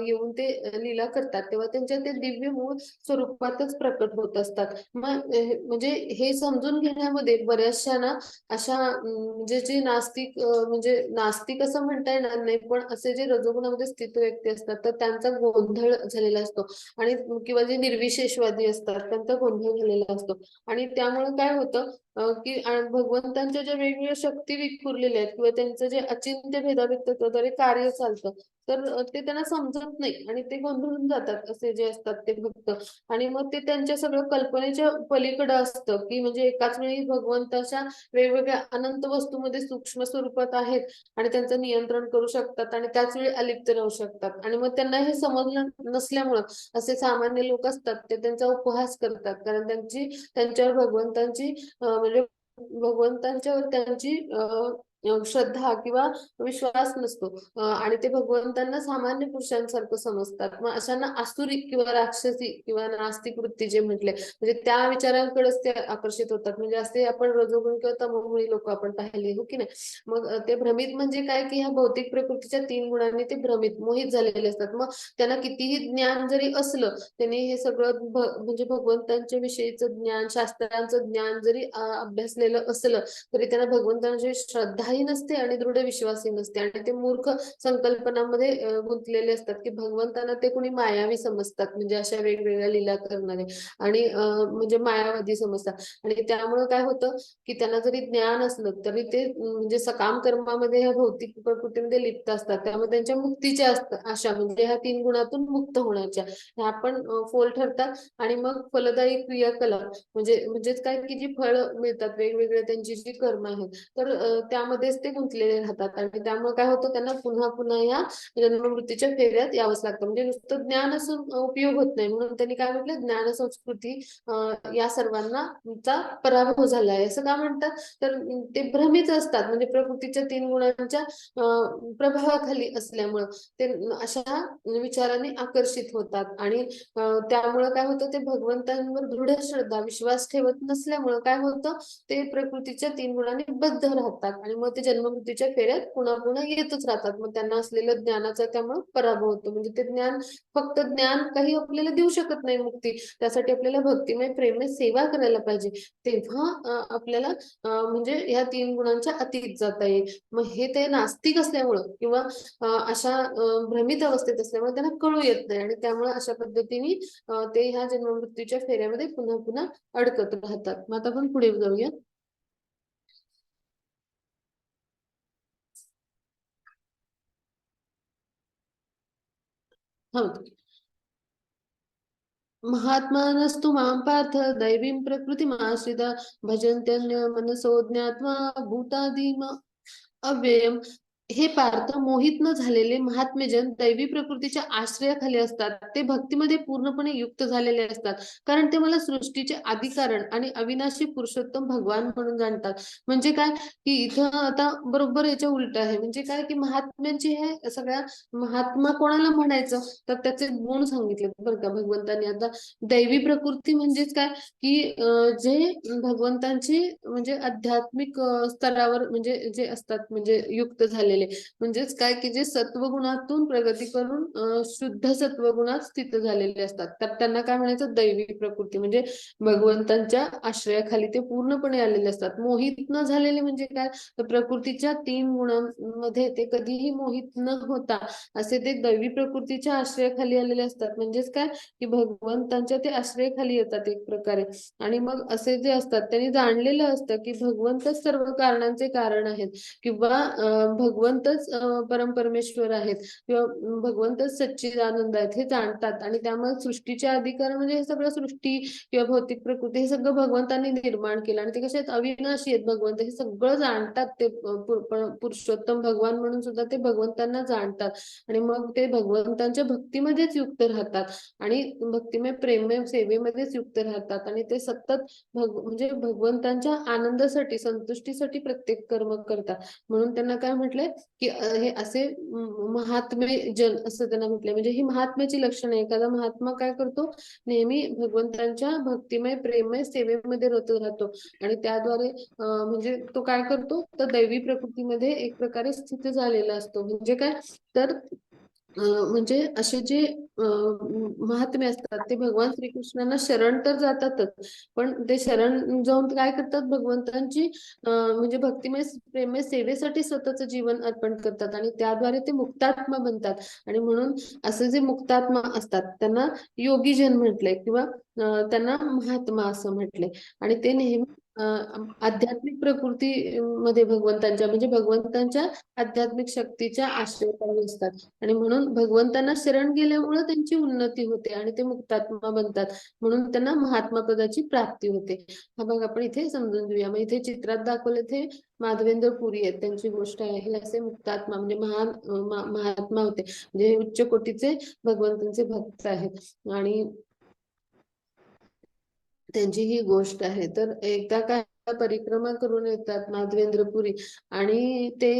येऊन ते लीला करतात तेव्हा त्यांच्या ते दिव्य मूळ स्वरूपातच प्रकट होत असतात. मग म्हणजे हे समजून घेण्यामध्ये बऱ्याचशा ना अशा म्हणजे जे नास्तिक म्हणजे नास्तिक असं म्हणता येणार नाही पण असे जे रजोगुणामध्ये स्थित व्यक्ती असतात तर त्यांचा गोंधळ झालेला असतो आणि किंवा जे निर्विशेषवादी असतात त्यांचा गोंधळ झालेला असतो आणि त्यामुळे काय होतं की भगवंतांच्या ज्या वेगवेगळ्या शक्ती विखुरलेल्या आहेत किंवा त्यांचं जे अचिंत्य भेदाभेद तत्वाद्वारे कार्य चालतं तर ते त्यांना समजत नाही आणि ते गोंधळून जातात असे जे असतात ते भक्त. आणि मग ते त्यांच्या सगळं कल्पनेच्या पलीकडे असतं, की म्हणजे एकाच वेळी भगवंताच्या वेगवेगळ्या अनंत वस्तूमध्ये सूक्ष्म स्वरूपात आहेत आणि त्यांचं नियंत्रण करू शकतात आणि त्याच वेळी अलिप्त राहू शकतात. आणि मग त्यांना हे समजलं नसल्यामुळं असे सामान्य लोक असतात ते त्यांचा उपहास करतात, कारण त्यांच्यावर म्हणजे भगवंतांच्यावर त्यांची श्रद्धा किंवा विश्वास नसतो. आणि ते भगवंतांना सामान्य पुरुषांसारखं समजतात. मग अशांना आसुरी किंवा राक्षसी किंवा नास्तिक वृत्ती जे म्हटले, म्हणजे त्या विचारांकडेच ते आकर्षित होतात. म्हणजे असे आपण रजोगुणी किंवा तमोगुणी लोक आपण पाहिले, हो की नाही. मग ते भ्रमित म्हणजे काय, की ह्या भौतिक प्रकृतीच्या 3 गुणांनी ते भ्रमित मोहित झालेले असतात. मग त्यांना कितीही ज्ञान जरी असलं, त्यांनी हे सगळं म्हणजे भगवंतांच्या विषयीचं ज्ञान, शास्त्रांचं ज्ञान जरी अभ्यासलेलं असलं, तरी त्यांना भगवंतांची श्रद्धाही नसते आणि दृढ विश्वासही नसते. आणि ते मूर्ख संकल्पनामध्ये गुंतलेले असतात, की भगवंतांना ते कोणी मायावी समजतात, म्हणजे अशा वेगवेगळ्या लीला करणारे आणि म्हणजे मायावादी समजतात. आणि त्यामुळे काय होतं, की त्यांना जरी ज्ञान असलं तरी ते म्हणजे सकाम कर्मामध्ये ह्या भौतिक प्रकृतीमध्ये लिप्त असतात. त्यामुळे त्यांच्या मुक्तीच्या असतात आशा, म्हणजे ह्या 3 गुणातून मुक्त होण्याच्या ह्या पण फोल ठरतात. आणि मग फलदायी क्रियाकलाप म्हणजेच काय, की जी फळ मिळतात वेगवेगळे त्यांची जी कर्म आहेत, तर त्यामध्येच ते गुंतलेले राहतात. आणि त्यामुळे काय होतं, त्यांना पुन्हा पुन्हा या जन्ममृत्यूच्या फेऱ्यात यावंच लागतं. म्हणजे नुसतं ज्ञान असून उपयोग होत नाही, म्हणून त्यांनी काय म्हटलं, ज्ञान संस्कृती या सर्वांना चा पराभव झाला आहे असं का म्हणतात. तर ते भ्रमित असतात, म्हणजे प्रकृतीच्या 3 गुणांच्या प्रभावाखाली असल्यामुळं ते अशा विचारांनी आकर्षित होतात. आणि त्यामुळे काय होतं, ते भगवंतांवर दृढ श्रद्धा विश्वास ठेवत नसल्यामुळं काय होतं, ते प्रकृतीच्या 3 गुणांनी बद्ध राहतात आणि मग ते जन्ममृत्यूच्या फेऱ्यात पुन्हा पुन्हा येतच राहतात. मग त्यांना असलेलं ज्ञानाचा त्यामुळे पराभव होतो. म्हणजे ते फक्त ज्ञान काही आपल्याला देऊ शकत नाही मुक्ती. त्यासाठी आपल्याला भक्तिमय प्रेममय सेवा करायला पाहिजे. तेव्हा आपल्याला म्हणजे ह्या 3 गुणांच्या अतीत जाता येईल. मग हे ते नास्तिक असल्यामुळं किंवा अशा भ्रमित अवस्थेत असल्यामुळे त्यांना कळू येत नाही. आणि त्यामुळे अशा पद्धतीने ते ह्या जन्ममृत्यूच्या फेऱ्यामध्ये पुन्हा पुन्हा अडकत राहतात. मग आता आपण पुढे जाऊया. हा, महात्मानस्तु मां पार्थ दैवीं प्रकृतिमाश्रिता भजन्त्यन्य मनसो ज्ञात्वा भूतादिम अव्ययम. हे पार्थ मोहित न झालेले महात्मेजन दैवी प्रकृतीच्या आश्रयाखाली असतात. ते भक्तीमध्ये पूर्णपणे युक्त झालेले असतात, कारण ते मला सृष्टीचे आदिकारण आणि अविनाशी पुरुषोत्तम भगवान म्हणून जाणतात. म्हणजे काय, की इथं आता बरोबर याच्या उलट आहे. म्हणजे काय, की महात्म्यांची हे सगळ्या महात्मा कोणाला म्हणायचं, तर त्याचे गुण सांगितले बरं का भगवंतांनी. आता दैवी प्रकृती म्हणजेच काय, की जे भगवंतांची म्हणजे आध्यात्मिक स्तरावर म्हणजे जे असतात, म्हणजे युक्त झालेले, म्हणजेच काय, की जे सत्वगुणातून प्रगती करून शुद्ध सत्वगुणात स्थित झालेले असतात, तर त्यांना काय म्हणायचं, दैवी प्रकृती. म्हणजे भगवंतांच्या आश्रयाखाली ते पूर्णपणे आलेले असतात. मोहित न झालेले म्हणजे काय, तर प्रकृतीच्या 3 गुणांमध्ये ते कधीही मोहित न होता असे ते दैवी प्रकृतीच्या आश्रयाखाली आलेले असतात. म्हणजेच काय, की भगवंतांच्या ते आश्रयाखाली येतात एक प्रकारे. आणि मग असे जे असतात त्यांनी जाणलेलं असतं, की भगवंतच सर्व कारणांचे कारण आहेत, किंवा भगवंतच परमपरमेश्वर आहेत, किंवा भगवंतच सच्चिदानंद आहेत, हे जाणतात. आणि त्यामुळे सृष्टीचे अधिकार म्हणजे हे सगळं सृष्टी किंवा भौतिक प्रकृती हे सगळं भगवंतांनी निर्माण केलं. आणि ते कसे आहेत, अविनाशी आहेत भगवंत, हे सगळं जाणतात. ते पुरुषोत्तम भगवान म्हणून सुद्धा ते भगवंतांना जाणतात. आणि मग ते भगवंतांच्या भक्तीमध्येच युक्त राहतात आणि भक्तिमय प्रेममय सेवेमध्येच युक्त राहतात. आणि ते सतत म्हणजे भगवंतांच्या आनंदासाठी संतुष्टीसाठी प्रत्येक कर्म करतात. म्हणून त्यांना काय म्हटलंय, की हे असे महात्मे जन असं त्यांना म्हटलंय. म्हणजे ही महात्म्याची लक्षण आहे. एखादा महात्मा काय करतो, नेहमी भगवंतांच्या भक्तिमय प्रेममय सेवेमध्ये रत राहतो. आणि त्याद्वारे म्हणजे तो काय करतो, तर दैवी प्रकृतीमध्ये एक प्रकारे स्थित झालेला असतो. म्हणजे काय, तर म्हणजे असे जे महात्मे असतात ते भगवान श्रीकृष्णांना शरण तर जातातच, पण ते शरण जाऊन काय करतात, भगवंतांची म्हणजे भक्तिमय प्रेममय सेवेसाठी स्वतःचं जीवन अर्पण करतात आणि त्याद्वारे ते मुक्तात्मा बनतात. आणि म्हणून असं जे मुक्तात्मा असतात त्यांना योगीजन म्हटलंय, किंवा त्यांना महात्मा असं म्हटलंय. आणि ते नेहमी आध्यात्मिक प्रकृती मध्ये भगवंतांच्या म्हणजे भगवंतांच्या आध्यात्मिक शक्तीच्या आश्रयस्थानी असतात आणि म्हणून भगवंतांना शरण गेल्यामुळे त्यांची उन्नती होते आणि ते मुक्तात्मा बनतात म्हणून त्यांना महात्मा पदाची प्राप्ती होते. हा भाग आपण इथे समजून घेऊया. मग इथे चित्रात दाखवले ते माधवेंद्र पुरी आहेत, त्यांची गोष्ट आहे. हे असे मुक्तात्मा म्हणजे महान महात्मा होते, म्हणजे उच्च कोटीचे भगवंतांचे भक्त आहेत आणि त्यांची ही गोष्ट आहे. तर एकदा काय परिक्रमा करून येतात माधवेंद्रपुरी आणि ते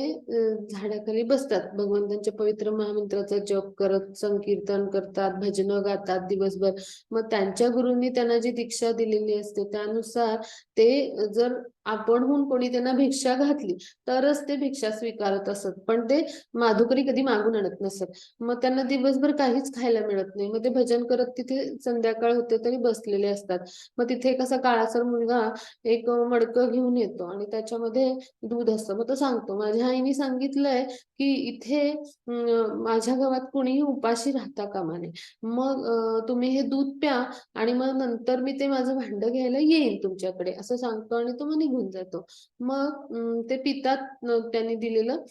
झाडाखाली बसतात, भगवंतांच्या पवित्र महामंत्राचा जप करत संकीर्तन करतात, भजन गातात दिवसभर. मग त्यांच्या गुरूंनी त्यांना जी दीक्षा दिलेली असते त्यानुसार ते जर आपणहून कोणी त्यांना भिक्षा घातली तरच ते भिक्षा स्वीकारत असत, पण ते माधुकरी कधी मागून आणत नसत. मग त्यांना दिवसभर काहीच खायला मिळत नाही, मग ते भजन करत तिथे संध्याकाळ होते तरी बसलेले असतात. मग तिथे एक असा काळासर मुलगा एक मडकं घेऊन येतो आणि त्याच्यामध्ये दूध असतं. मग तो सांगतो, माझ्या आईने सांगितलंय की इथे माझ्या गावात कोणीही उपाशी राहता कामा नये. मग तुम्ही हे दूध प्या आणि मग नंतर मी ते माझं भांडं घ्यायला येईन तुमच्याकडे, असं सांगतो आणि तो मग निघून जातो. मग ते पितात त्यांनी दिलेलं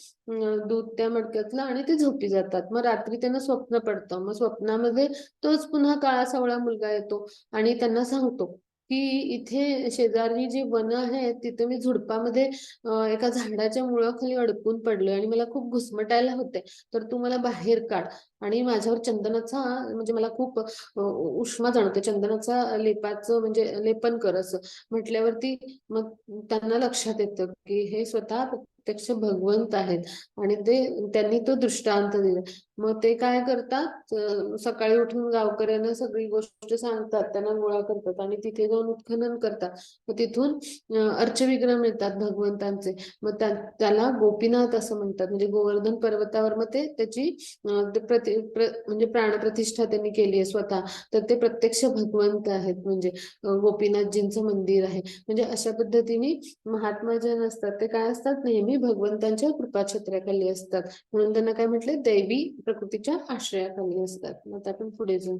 दूध त्या मडक्यातलं आणि ते झोपी जातात. मग रात्री त्यांना स्वप्न पडतं. मग स्वप्नामध्ये तोच पुन्हा काळा सावळा मुलगा येतो आणि त्यांना सांगतो की इथे शेजारी जी वन आहेत तिथे मी झुडपामध्ये एका झाडाच्या मुळाखाली अडकून पडलोय आणि मला खूप घुसमटायला होते, तर तू मला बाहेर काढ आणि माझ्यावर चंदनाचा म्हणजे मला खूप उष्मा जाणवते, चंदनाचा लेपाचं म्हणजे लेपन कर असं म्हटल्यावरती मग त्यांना लक्षात येतं की हे स्वतः प्रत्यक्ष भगवंत आहेत आणि ते त्यांनी तो दृष्टांत दिला. मग ते काय करतात, सकाळी उठून गावकऱ्यांना सगळी गोष्ट सांगतात, त्यांना गोळा करतात आणि तिथे जाऊन उत्खनन करतात. मग तिथून अर्चविग्रह मिळतात भगवंतांचे. मग त्याला गोपीनाथ असं म्हणतात, म्हणजे गोवर्धन पर्वतावर मग ते त्याची म्हणजे प्राणप्रतिष्ठा त्यांनी केली आहे स्वतः. तर ते प्रत्यक्ष भगवंत आहेत, म्हणजे गोपीनाथजींचं मंदिर आहे. म्हणजे अशा पद्धतीने महात्मा जे असतात ते काय असतात, नेहमी भगवंतांच्या कृपाछत्राखाली असतात, म्हणून त्यांना काय म्हटले, दैवी प्रकृतीच्या आश्रयाखाली असतात. मग आपण पुढे जाऊ.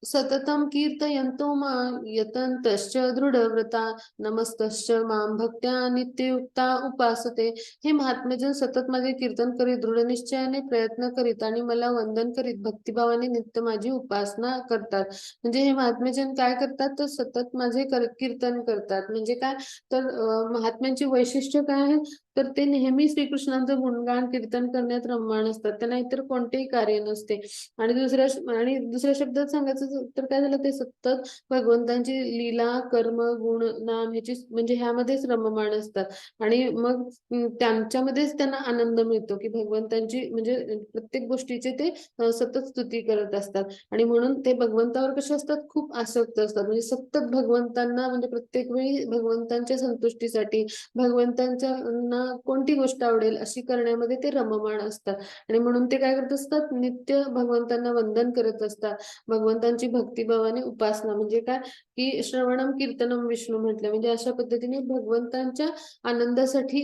सततं कीर्तयन्तो मां यतन्तश्च दृढव्रता नमस्तश्च मां भक्त्या नित्ययुक्ता उपासते. हे महात्मेजन सतत माझे कीर्तन करीत दृढ निश्चयाने प्रयत्न करीत आणि मला वंदन करीत भक्तिभावाने नित्य माझी उपासना करतात. म्हणजे हे महात्मेजन काय करतात, तर सतत माझे कीर्तन करतात. म्हणजे काय, तर महात्म्यांची वैशिष्ट्य काय आहे, तर ते नेहमी श्रीकृष्णांचं गुणगान कीर्तन करण्यात रममाण असतात, त्यांना इतर कोणतेही कार्य नसते. आणि दुसऱ्या शब्दात सांगायचं तर काय झालं, ते सतत भगवंतांची लीला कर्म गुण नाम ह्याची म्हणजे ह्यामध्येच रममाण असतात आणि मग त्यांच्यामध्येच त्यांना आनंद मिळतो की भगवंतांची म्हणजे प्रत्येक गोष्टीचे ते सतत स्तुती करत असतात आणि म्हणून ते भगवंतावर कसे असतात, खूप आसक्त असतात. म्हणजे सतत भगवंतांना म्हणजे प्रत्येक वेळी भगवंतांच्या संतुष्टीसाठी भगवंतांच्या कोणती गोष्ट आवडेल अशी करण्यामध्ये ते रममाण असतात आणि म्हणून ते काय करत असतात, नित्य भगवंतांना वंदन करत असतात. भगवंतांची भक्तिभावाने उपासना म्हणजे काय, की श्रवणम कीर्तनम विष्णू म्हटलं, म्हणजे अशा पद्धतीने भगवंतांच्या आनंदासाठी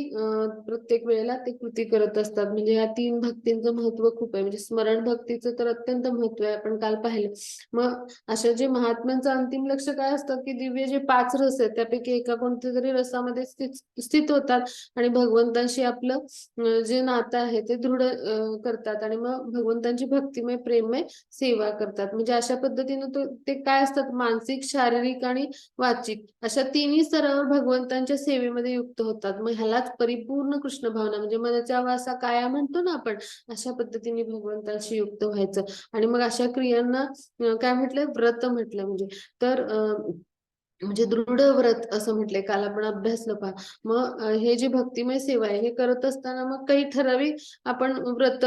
प्रत्येक वेळेला ते कृती करत असतात. म्हणजे या 3 भक्तींचं महत्व खूप आहे. म्हणजे स्मरण भक्तीचं तर अत्यंत महत्व आहे, आपण काल पाहिलं. मग अशा जे महात्म्यांचं अंतिम लक्ष काय असतं, की दिव्य जे 5 रस आहेत त्यापैकी एका कोणत्या तरी रसामध्ये स्थित होतात आणि भगवंतांशी आपलं जे नातं आहे ते दृढ करतात आणि मग भगवंतांची भक्तिमय प्रेममय सेवा करतात. म्हणजे अशा पद्धतीने ते काय असतात, मानसिक शारीरिक आणि वाचिक अशा तिन्ही स्तरावर भगवंतांच्या सेवेमध्ये युक्त होतात. मग ह्यालाच परिपूर्ण कृष्ण भावना म्हणजे मनाच्या वासा काया म्हणतो ना आपण, अशा पद्धतीने भगवंतांशी युक्त व्हायचं. आणि मग अशा क्रियांना काय म्हटलंय, व्रत म्हटलं. म्हणजे तर म्हणजे दृढ व्रत असं म्हटलंय, काल आपण अभ्यासलं पहा. मग हे जे भक्तिमय सेवा आहे हे करत असताना मग काही ठराविक आपण व्रत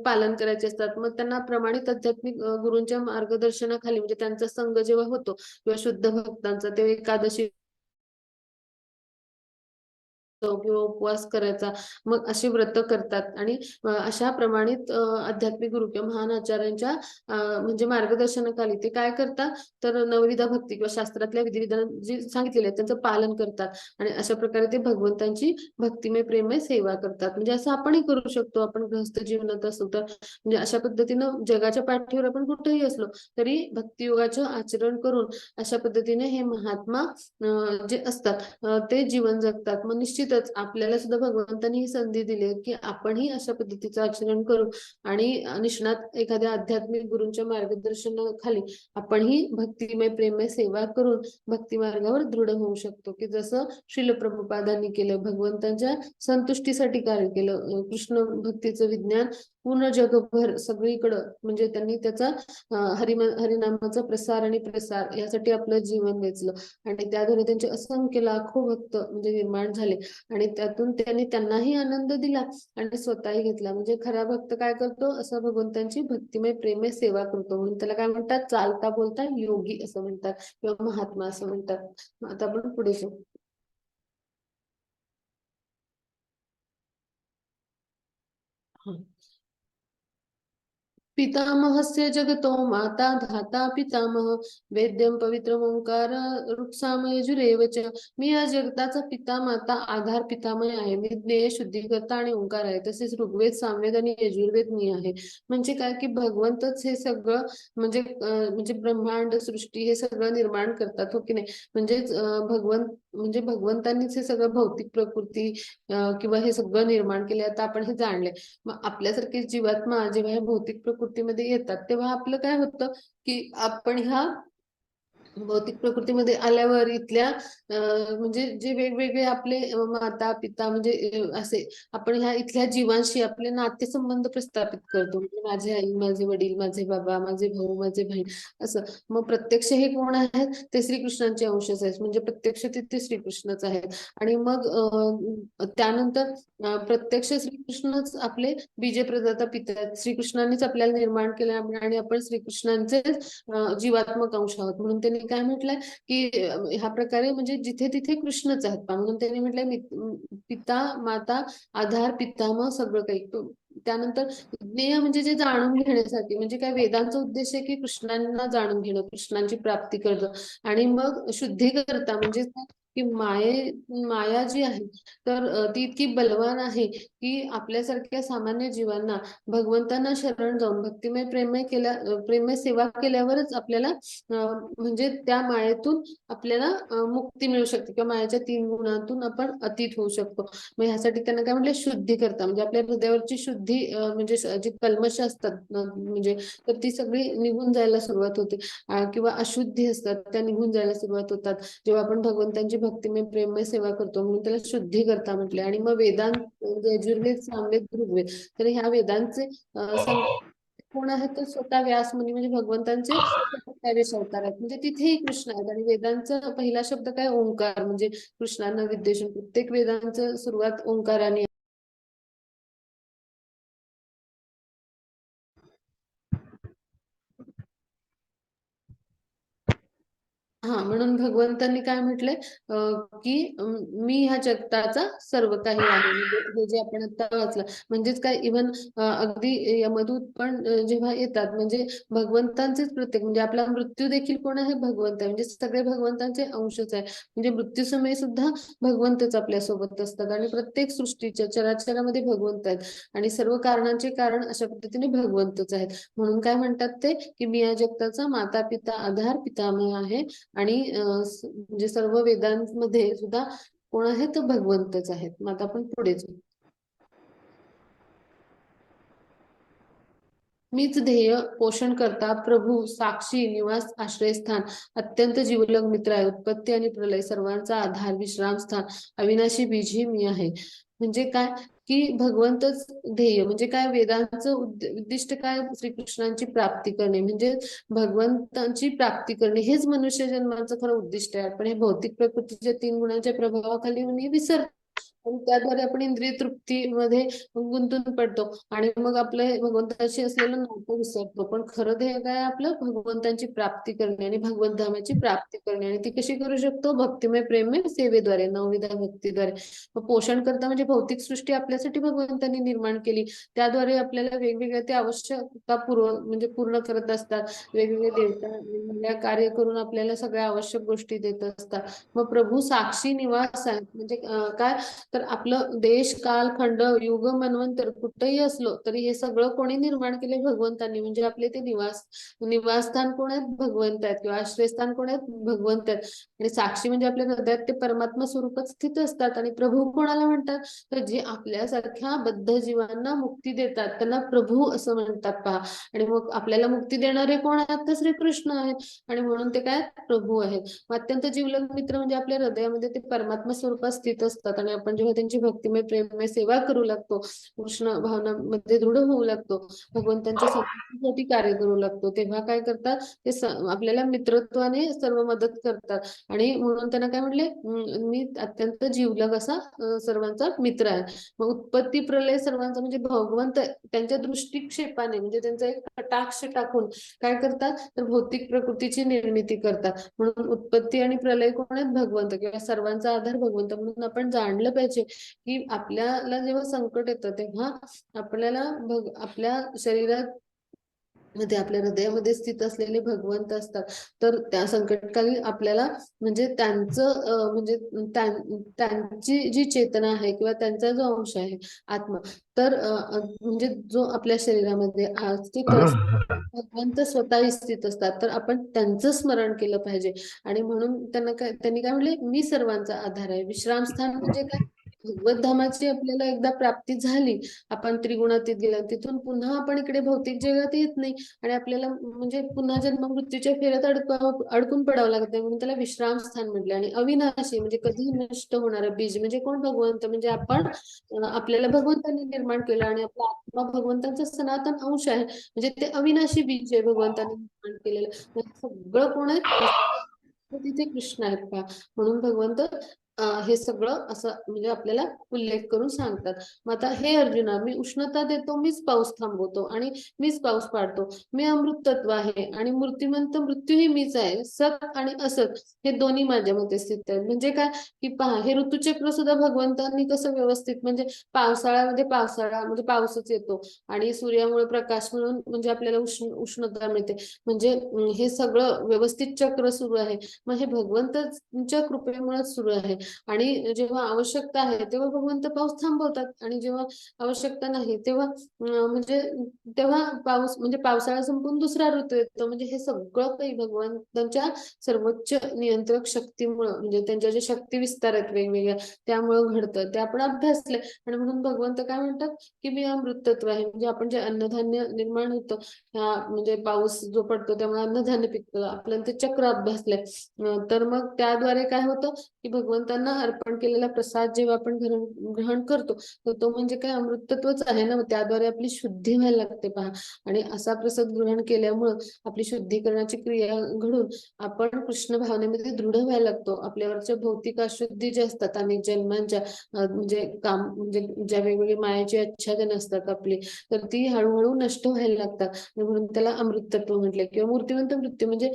पालन करायचे असतात. मग त्यांना प्रमाणित आध्यात्मिक गुरूंच्या मार्गदर्शनाखाली म्हणजे त्यांचा संग जेव्हा होतो किंवा शुद्ध भक्तांचा, तेव्हा एकादशी किंवा उपवास करायचा, मग अशी व्रत करतात आणि अशा प्रमाणित आध्यात्मिक गुरु किंवा महान आचार्यांच्या म्हणजे मार्गदर्शनाखाली ते काय करतात, तर नवविधा भक्ती किंवा शास्त्रातल्या विधिविधान जे सांगितलेले आहेत त्यांचं पालन करतात आणि अशा प्रकारे ते भगवंतांची भक्तिमय प्रेममय सेवा करतात. म्हणजे असं आपणही करू शकतो. आपण गृहस्थ जीवनात असू तर म्हणजे अशा पद्धतीनं जगाच्या पाठीवर आपण कुठेही असलो तरी भक्तियोगाचं आचरण करून अशा पद्धतीने हे महात्मा जे असतात ते जीवन जगतात. मग निश्चितच आपल्याला सुद्धा भगवंतांनी ही संधी दिली की आपणही अशा पद्धतीचं आचरण करू आणि निष्णात एखाद्या आध्यात्मिक गुरूंच्या मार्गदर्शनाखाली आपणही भक्तिमय प्रेममय सेवा करून भक्ती मार्गावर दृढ होऊ शकतो. की जसं श्रील प्रभुपादांनी केलं, भगवंतांच्या संतुष्टीसाठी कार्य केलं. कृष्ण भक्तीचं विज्ञान पूर्ण जगभर सगळीकडं म्हणजे त्यांनी त्याचा हरिनामाचा प्रसार आणि प्रसार यासाठी आपलं जीवन वेचलं आणि त्याद्वारे त्यांचे असंख्य लाखो भक्त म्हणजे निर्माण झाले आणि त्यातून त्यांनाही आनंद दिला आणि स्वतःही घेतला. म्हणजे खरा भक्त काय करतो, असं भगवंतांची भक्तिमय प्रेममय सेवा करतो. म्हणून त्याला काय म्हणतात, चालता बोलता योगी असं म्हणतात किंवा महात्मा असं म्हणतात. आता आपण पुढे जाऊ. पितामहस्य जगतो माता धाता पितामह वेद्यं पवित्रम ओंकार रुक्साम यजुरेव च. मी या जगताचा पिता माता आधार पितामय आहे. मी ज्ञेय शुद्धीकर्ता आणि ओंकार आहे. तसेच ऋग्वेद सामवेद आणि यजुर्वेद मी आहे. म्हणजे काय की भगवंतच हे सगळं म्हणजे ब्रह्मांड सृष्टी हे सगळं निर्माण करतात, हो की नाही. म्हणजेच भगवंतांनीच हे सगळं भौतिक प्रकृती किंवा हे सगळं निर्माण केले. आता आपण हे जाणले. मग आपल्यासारखे जीवात्मा जेव्हा ह्या भौतिक प्रकृतीमध्ये येतात तेव्हा आपलं काय होतं की आपण ह्या भौतिक प्रकृतीमध्ये आल्यावर इथल्या म्हणजे जे वेगवेगळे आपले माता पिता म्हणजे असे आपण ह्या इथल्या जीवांशी आपले नातेसंबंध प्रस्थापित करतो. म्हणजे माझे आई, माझे वडील, माझे बाबा, माझे भाऊ, माझे बहीण असं. मग प्रत्यक्ष हे कोण आहेत, ते श्रीकृष्णांचे अंशच आहेत. म्हणजे प्रत्यक्ष ते श्रीकृष्णच आहेत. आणि मग त्यानंतर प्रत्यक्ष श्रीकृष्णच आपले बीजप्रदाता पिता आहेत. श्रीकृष्णांनीच आपल्याला निर्माण केलं आणि आपण श्रीकृष्णांचे जीवात्मक अंश आहोत. म्हणून त्यांनी काय म्हटलंय की ह्या प्रकारे म्हणजे जिथे तिथे कृष्णच आहेत पहा. म्हणून त्यांनी म्हटलंय पिता माता आधार पितामह सगळं काही. त्यानंतर ज्ञेय म्हणजे जे जाणून घेण्यासाठी, म्हणजे काय वेदांचा उद्देश आहे की कृष्णांना जाणून घेणं, कृष्णांची प्राप्ती करणं. आणि मग शुद्धी करता म्हणजे की माया जी आहे तर ती इतकी बलवान आहे की आपल्यासारख्या सामान्य जीवांना भगवंतांना शरण जाऊन भक्तिमय प्रेममय सेवा केल्यावरच आपल्याला म्हणजे त्या मायेतून आपल्याला मुक्ती मिळू शकते किंवा मायाच्या 3 गुणांतून आपण अतीत होऊ शकतो. मग ह्यासाठी त्यांना काय म्हटलं, शुद्धी करता म्हणजे आपल्या हृदयावरची शुद्धी म्हणजे जी कल्मश असतात म्हणजे तर ती सगळी निघून जायला सुरुवात होते किंवा अशुद्धी असतात त्या निघून जायला सुरुवात होतात जेव्हा आपण भगवंतांची भक्तिमय प्रेममय सेवा करतो. म्हणून त्याला शुद्धी करता म्हटले. आणि मग वेदांत यजुर्वेद सामवेद ऋग्वेद तर ह्या वेदांचे कोण आहेत तर स्वतः व्यास मुनी म्हणजे भगवंतांचे 27 अवतार आहेत. म्हणजे तिथेही कृष्ण आहेत आणि वेदांचा पहिला शब्द काय, ओंकार. म्हणजे कृष्णांना विद्वेषण प्रत्येक वेदांचं सुरुवात ओंकाराने. हा म्हणून भगवंतांनी काय म्हटलंय की मी ह्या जगताचा सर्व काही आहे. म्हणजे हे जे आपण आता वाचलं म्हणजेच काय, इव्हन अगदी यमदूत पण जेव्हा येतात म्हणजे भगवंतांचेच प्रत्येक म्हणजे आपला मृत्यू देखील कोण आहे, भगवंत आहे. म्हणजे सगळे भगवंतांचे अंशच आहे. म्हणजे मृत्यू समयी सुद्धा भगवंतच आपल्या सोबत असतात आणि प्रत्येक सृष्टीच्या चराचरामध्ये भगवंत आहेत आणि सर्व कारणांचे कारण अशा पद्धतीने भगवंतच आहेत. म्हणून काय म्हणतात ते की मी या जगताचा माता पिता आधार पितामह आहे आणि म्हणजे सर्व वेदांमध्ये सुद्धा कोण आहे तर भगवंतच आहेत. मग आता आपण पुढे जाऊ. मीच ध्येय पोषण करता प्रभू साक्षी निवास आश्रयस्थान अत्यंत जीवलग मित्र आहे. उत्पत्ती आणि प्रलय सर्वांचा आधार विश्राम स्थान अविनाशी बीज ही मी आहे. म्हणजे काय की भगवंतच ध्येय म्हणजे काय, वेदांचं उद्दिष्ट काय, श्रीकृष्णांची प्राप्ती करणे म्हणजे भगवंतांची प्राप्ती करणे हेच मनुष्य जन्माचं खरं उद्दिष्ट आहे. पण हे भौतिक प्रकृतीच्या 3 गुणांच्या प्रभावाखाली मी विसरतो आणि त्याद्वारे आपण इंद्रिय तृप्तीमध्ये गुंतून पडतो आणि मग आपलं हे भगवंताशी असलेलं नातं विसरतो. पण खरं ध्येय काय आहे आपलं? भगवंताची प्राप्ती करणे आणि भगवंत धामाची प्राप्ती करणे. आणि ती कशी करू शकतो? भक्तिमय प्रेममय सेवेद्वारे, नवविध भक्तीद्वारे. मग पोषण करता म्हणजे भौतिक सृष्टी आपल्यासाठी भगवंतांनी निर्माण केली. त्याद्वारे आपल्याला वेगवेगळ्या ते आवश्यकता म्हणजे पूर्ण करत असतात. वेगवेगळे देवता वेगवेगळ्या कार्य करून आपल्याला सगळ्या आवश्यक गोष्टी देत असतात. मग प्रभू साक्षी निवास आहे म्हणजे काय तर आपलं देश काल खंड युग मनवंतर कुठेही असलो तरी हे सगळं कोणी निर्माण केले? भगवंतांनी. म्हणजे आपले ते निवासस्थान कोण आहेत? भगवंत आहेत. किंवा आश्रयस्थान कोण आहेत? भगवंत आहेत. आणि साक्षी म्हणजे आपल्या हृदयात ते परमात्मा स्वरूपात स्थित असतात. आणि प्रभू कोणाला म्हणतात? तर जे आपल्यासारख्या बद्ध जीवांना मुक्ती देतात त्यांना प्रभू असं म्हणतात पहा. आणि मग आपल्याला मुक्ती देणारे कोण आहेत? तर श्रीकृष्ण आहेत. आणि म्हणून ते काय प्रभू आहेत. अत्यंत जीवलग मित्र म्हणजे आपल्या हृदयामध्ये ते परमात्मा स्वरूपात स्थित असतात. आणि आपण जेव्हा त्यांची भक्तिमय प्रेममय सेवा करू लागतो, कृष्ण भावनामध्ये दृढ होऊ लागतो, भगवंतांच्या संतुष्टीसाठी कार्य करू लागतो, तेव्हा काय करतात ते आपल्याला मित्रत्वाने सर्व मदत करतात. आणि म्हणून त्यांना काय म्हणले? मी अत्यंत जीवलग असा सर्वांचा मित्र आहे. मग उत्पत्ती प्रलय सर्वांचा म्हणजे भगवंत त्यांच्या दृष्टिक्षेपाने म्हणजे त्यांचा एक कटाक्ष टाकून काय करतात तर भौतिक प्रकृतीची निर्मिती करतात. म्हणून उत्पत्ती आणि प्रलय कोण आहेत? भगवंत किंवा सर्वांचा आधार भगवंत. म्हणून आपण जाणलं पाहिजे की आपल्याला जेव्हा संकट येतं तेव्हा आपल्याला आपल्या शरीरात मध्ये आपल्या हृदयामध्ये स्थित असलेले भगवंत असतात. तर त्या संकटकाली आपल्याला म्हणजे त्यांचं म्हणजे त्यांची जी चेतना आहे किंवा त्यांचा जो अंश आहे आत्मा तर म्हणजे जो आपल्या शरीरामध्ये स्थित असतो भगवंत स्वतः स्थित असतात. तर आपण त्यांचं स्मरण केलं पाहिजे. आणि म्हणून त्यांनी काय म्हणले? मी सर्वांचा आधार आहे. विश्रामस्थान म्हणजे काय? भगवत धामाची आपल्याला एकदा प्राप्ती झाली, आपण त्रिगुणातीत गेला, तिथून पुन्हा आपण इकडे भौतिक जगात येत नाही. आणि आपल्याला म्हणजे पुन्हा जन्म मृत्यूच्या फेऱ्यात अडकून पडावं लागत नाही. म्हणून त्याला विश्रामस्थान म्हटले. आणि अविनाशी म्हणजे कधी नष्ट होणारं बीज म्हणजे कोण? भगवंत. म्हणजे आपण आपल्याला भगवंतांनी निर्माण केलं आणि आपला आत्मा भगवंतांचा सनातन अंश आहे. म्हणजे ते अविनाशी बीज आहे भगवंतांनी निर्माण केलेलं. म्हणजे सगळं कोण आहे? तिथे कृष्ण आहेत का? म्हणून भगवंत हे सगळं असं म्हणजे आपल्याला उल्लेख करून सांगतात. मग आता हे अर्जुना, मी उष्णता देतो, मीच पाऊस थांबवतो आणि मीच पाऊस पाडतो. मी अमृत तत्व आहे आणि मूर्तिमंत मृत्यूही मीच आहे. सत आणि असत हे दोन्ही माझ्यामध्ये स्थित आहेत. म्हणजे काय की पहा हे ऋतुचक्र सुद्धा भगवंतांनी कसं व्यवस्थित म्हणजे पावसाळ्यामध्ये पावसाळा म्हणजे पाऊसच येतो आणि सूर्यामुळे प्रकाश मिळून म्हणजे आपल्याला उष्णता मिळते. म्हणजे हे सगळं व्यवस्थित चक्र सुरू आहे. मग हे भगवंतांच्या कृपेमुळेच सुरू आहे. आणि जेव्हा आवश्यकता आहे तेव्हा भगवंत पाऊस थांबवतात आणि जेव्हा आवश्यकता नाही तेव्हा म्हणजे तेव्हा पाऊस म्हणजे पावसाळा संपून दुसरा ऋतू येतो. म्हणजे हे सगळं काही भगवंतांच्या सर्वोच्च नियंत्रक शक्तीमुळं म्हणजे त्यांच्या ज्या शक्ती विस्तार आहेत वेगवेगळ्या त्यामुळं घडतं. ते आपण अभ्यासले. आणि म्हणून भगवंत काय म्हणतात की मी अमृतत्व आहे. म्हणजे आपण जे अन्नधान्य निर्माण होतं ह्या म्हणजे पाऊस जो पडतो त्यामुळे अन्नधान्य पिकतं आपल्याला ते चक्र अभ्यासलंय. तर मग त्याद्वारे काय होतं की भगवंतांना अर्पण केलेला प्रसाद जेव्हा आपण ग्रहण करतो तर तो म्हणजे काय अमृतत्वच आहे ना. त्याद्वारे आपली शुद्धी व्हायला लागते पहा. आणि असा प्रसाद ग्रहण केल्यामुळं आपली शुद्धीकरणाची क्रिया घडून आपण कृष्ण भावनेमध्ये दृढ व्हायला लागतो. आपल्यावरच्या भौतिक अशुद्धी ज्या असतात अनेक जन्मांच्या म्हणजे काम म्हणजे ज्या वेगवेगळी मायाची आच्छादन असतात आपली तर ती हळूहळू नष्ट व्हायला लागतात. म्हणून त्याला अमृतत्व म्हटले. किंवा मूर्तिमंत मृत्यू म्हणजे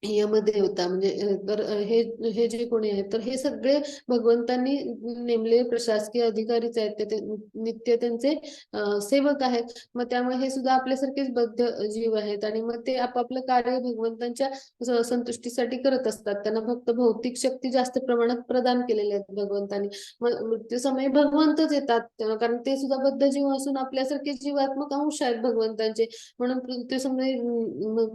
यमदेवता म्हणजे तर हे हे जे कोणी आहेत तर हे सगळे भगवंतांनी नेमलेले प्रशासकीय अधिकारीच आहेत. ते नित्य त्यांचे सेवक आहेत. मग त्यामुळे हे सुद्धा आपल्यासारखेच बद्ध जीव आहेत. आणि मग ते आपापलं कार्य भगवंतांच्या संतुष्टीसाठी करत असतात. त्यांना फक्त भौतिक शक्ती जास्त प्रमाणात प्रदान केलेल्या आहेत भगवंतांनी. मग मृत्यू समयी भगवंतच येतात कारण ते सुद्धा बद्ध जीव असून आपल्यासारखे जीवात्मक अंश आहेत भगवंतांचे. म्हणून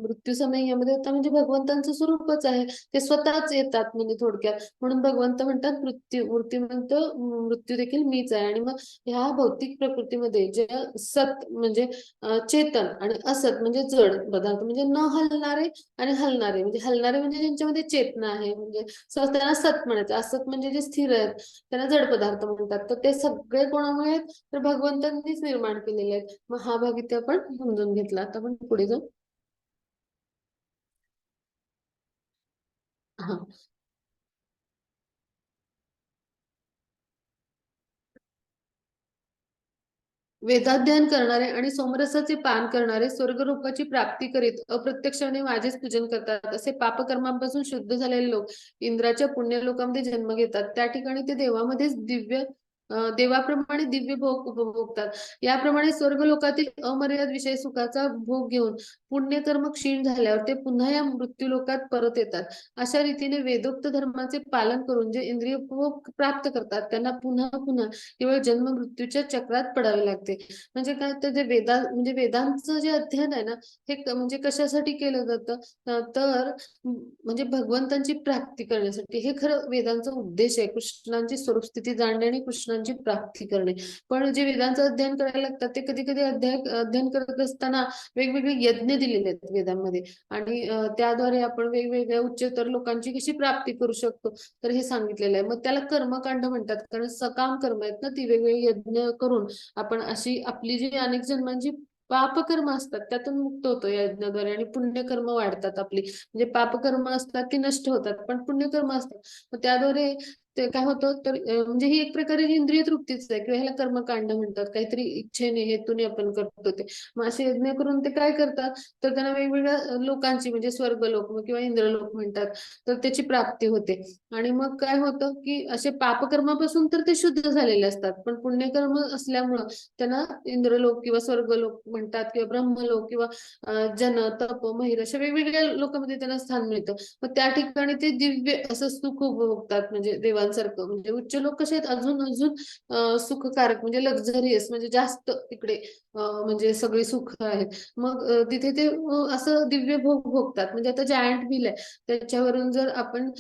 मृत्यू समयी यामध्ये होता म्हणजे भगवंतांचं स्वरूपच आहे. ते स्वतःच येतात म्हणजे थोडक्यात. म्हणून भगवंत म्हणतात मूर्तिमंत मृत्यू देखील मीच आहे. आणि मग ह्या भौतिक प्रकृतीमध्ये जे सत म्हणजे चेतन आणि असत म्हणजे जड पदार्थ म्हणजे न हलणारे आणि हलणारे म्हणजे हलणारे म्हणजे ज्यांच्यामध्ये चेतना आहे म्हणजे त्यांना सत म्हणायचं. असत म्हणजे जे स्थिर आहेत त्यांना जड पदार्थ म्हणतात. तर ते सगळे कोणामुळे आहेत तर भगवंतांनीच निर्माण केलेले आहेत. मग हा भाग इथे आपण समजून घेतला. आता आपण पुढे जाऊ. हा वेदाध्ययन करणारे आणि सोमरसाचे पान करणारे स्वर्गलोकाची प्राप्ती करीत अप्रत्यक्षपणे माझेच पूजन करतात. असे पापकर्मांपासून शुद्ध झालेले लोक इंद्राच्या पुण्यलोकामध्ये जन्म घेतात. त्या ठिकाणी ते देवामध्येच देवाप्रमाणे दिव्य भोग उपभोगतात. याप्रमाणे स्वर्गलोकातील अमर्याद विषय सुखाचा भोग घेऊन पुण्यकर्म क्षीण झाल्यावर ते पुन्हा या मृत्यूलोकात परत येतात. अशा रीतीने वेदोक्त धर्माचे पालन करून जे इंद्रिय भोग प्राप्त करतात त्यांना पुन्हा पुन्हा केवळ जन्म मृत्यूच्या चक्रात पडावे लागते. म्हणजे काय तर जे वेदांचं जे अध्ययन आहे ना, हे म्हणजे कशासाठी केलं जातं, तर म्हणजे भगवंतांची प्राप्ती करण्यासाठी. हे खरं वेदांचा उद्देश आहे. कृष्णांची स्वरूपस्थिती जाणणे आणि कृष्णांची प्राप्ती करणे. पण जे वेदांचं अध्ययन करायला लागतात ते कधी कधी अध्ययन करत असताना वेगवेगळे यज्ञ दिलेले आहेत वेदांमध्ये, आणि त्याद्वारे आपण वेगवेगळ्या उच्चतर लोकांची कशी प्राप्ती करू शकतो तर हे सांगितलेलं आहे. मग त्याला कर्मकांड म्हणतात, कारण सकाम कर्म आहेत ना, ती वेगवेगळी यज्ञ करून आपण अशी आपली जी अनेक जन्मांची पापकर्म असतात त्यातून मुक्त होतो या यज्ञाद्वारे, आणि पुण्यकर्म वाढतात आपली. म्हणजे पापकर्म असतात ती नष्ट होतात, पण पुण्यकर्म असतात मग त्याद्वारे ते काय होतं तर म्हणजे ही एक प्रकारे इंद्रिय तृप्तीच आहे, किंवा ह्याला कर्मकांड म्हणतात. काहीतरी इच्छेने हेतूने आपण करतो ते. मग असे यज्ञ करून ते काय करतात तर त्यांना वेगवेगळ्या लोकांची म्हणजे स्वर्गलोक किंवा इंद्रलोक म्हणतात, तर त्याची प्राप्ती होते. आणि मग काय होतं की असे पापकर्मापासून तर ते शुद्ध झालेले असतात, पण पुण्यकर्म असल्यामुळं त्यांना इंद्रलोक किंवा स्वर्गलोक म्हणतात, किंवा ब्रह्मलोक किंवा जन तप महिर अशा वेगवेगळ्या लोकांमध्ये त्यांना स्थान मिळतं. मग त्या ठिकाणी ते दिव्य असं सुख उपभोगतात, म्हणजे देवांसारखं. म्हणजे उच्च लोक कसे आहेत अजून अजून सुखकारक म्हणजे लक्झरियस, म्हणजे जास्त तिकडे म्हणजे सगळी सुख आहेत. मग तिथे ते असं दिव्य भोग भोगतात. म्हणजे आता जायंट व्हील आहे, त्याच्यावरून जर आपण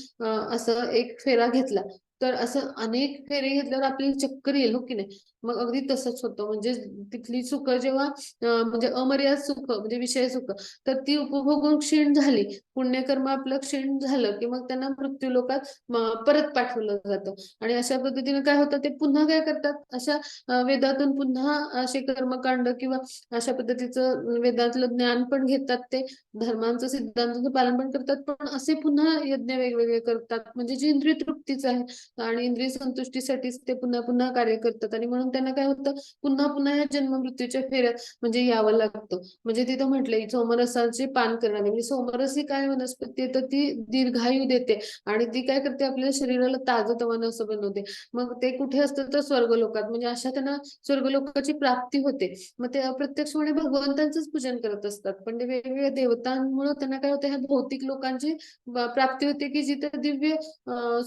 असं एक फेरा घेतला तर असं अनेक फेरे घेतल्यावर आपल्याला चक्कर येईल, हो की नाही. मग अगदी तसंच होतं. म्हणजे तिथली सुख जेव्हा म्हणजे अमर्याद सुख म्हणजे विषय सुख तर ती उपभोगून क्षीण झाली, पुण्यकर्म आपलं क्षीण झालं की मग त्यांना मृत्यू लोकात परत पाठवलं जातं. आणि अशा पद्धतीने काय होतं ते पुन्हा काय करतात, अशा वेदातून पुन्हा असे कर्मकांड किंवा अशा पद्धतीचं वेदातलं ज्ञान पण घेतात, ते धर्मांचं सिद्धांतांचं पालन पण करतात, पण असे पुन्हा यज्ञ वेगवेगळे करतात, म्हणजे जी इंद्रिय तृप्तीच आहे आणि इंद्रिय संतुष्टीसाठीच ते पुन्हा पुन्हा कार्य करतात. आणि म्हणून त्यांना काय होतं पुन्हा पुन्हा या जन्म मृत्यूच्या फेऱ्यात म्हणजे यावं लागतं. म्हणजे तिथं म्हटलंय सोमरसाचे पान करणारे, म्हणजे सोमरस ही काय वनस्पती आहे तर ती दीर्घायू देते आणि ती काय करते आपल्या शरीराला ताजतवानं असं बनवते. मग ते कुठे असतं तर स्वर्गलोकात. म्हणजे अशा त्यांना स्वर्गलोकाची प्राप्ती होते. मग ते अप्रत्यक्षपणे भगवंतांचंच पूजन करत असतात, पण ते वेगवेगळ्या देवतांमुळे त्यांना काय होतं ह्या भौतिक लोकांची प्राप्ती होते की जिथे दिव्य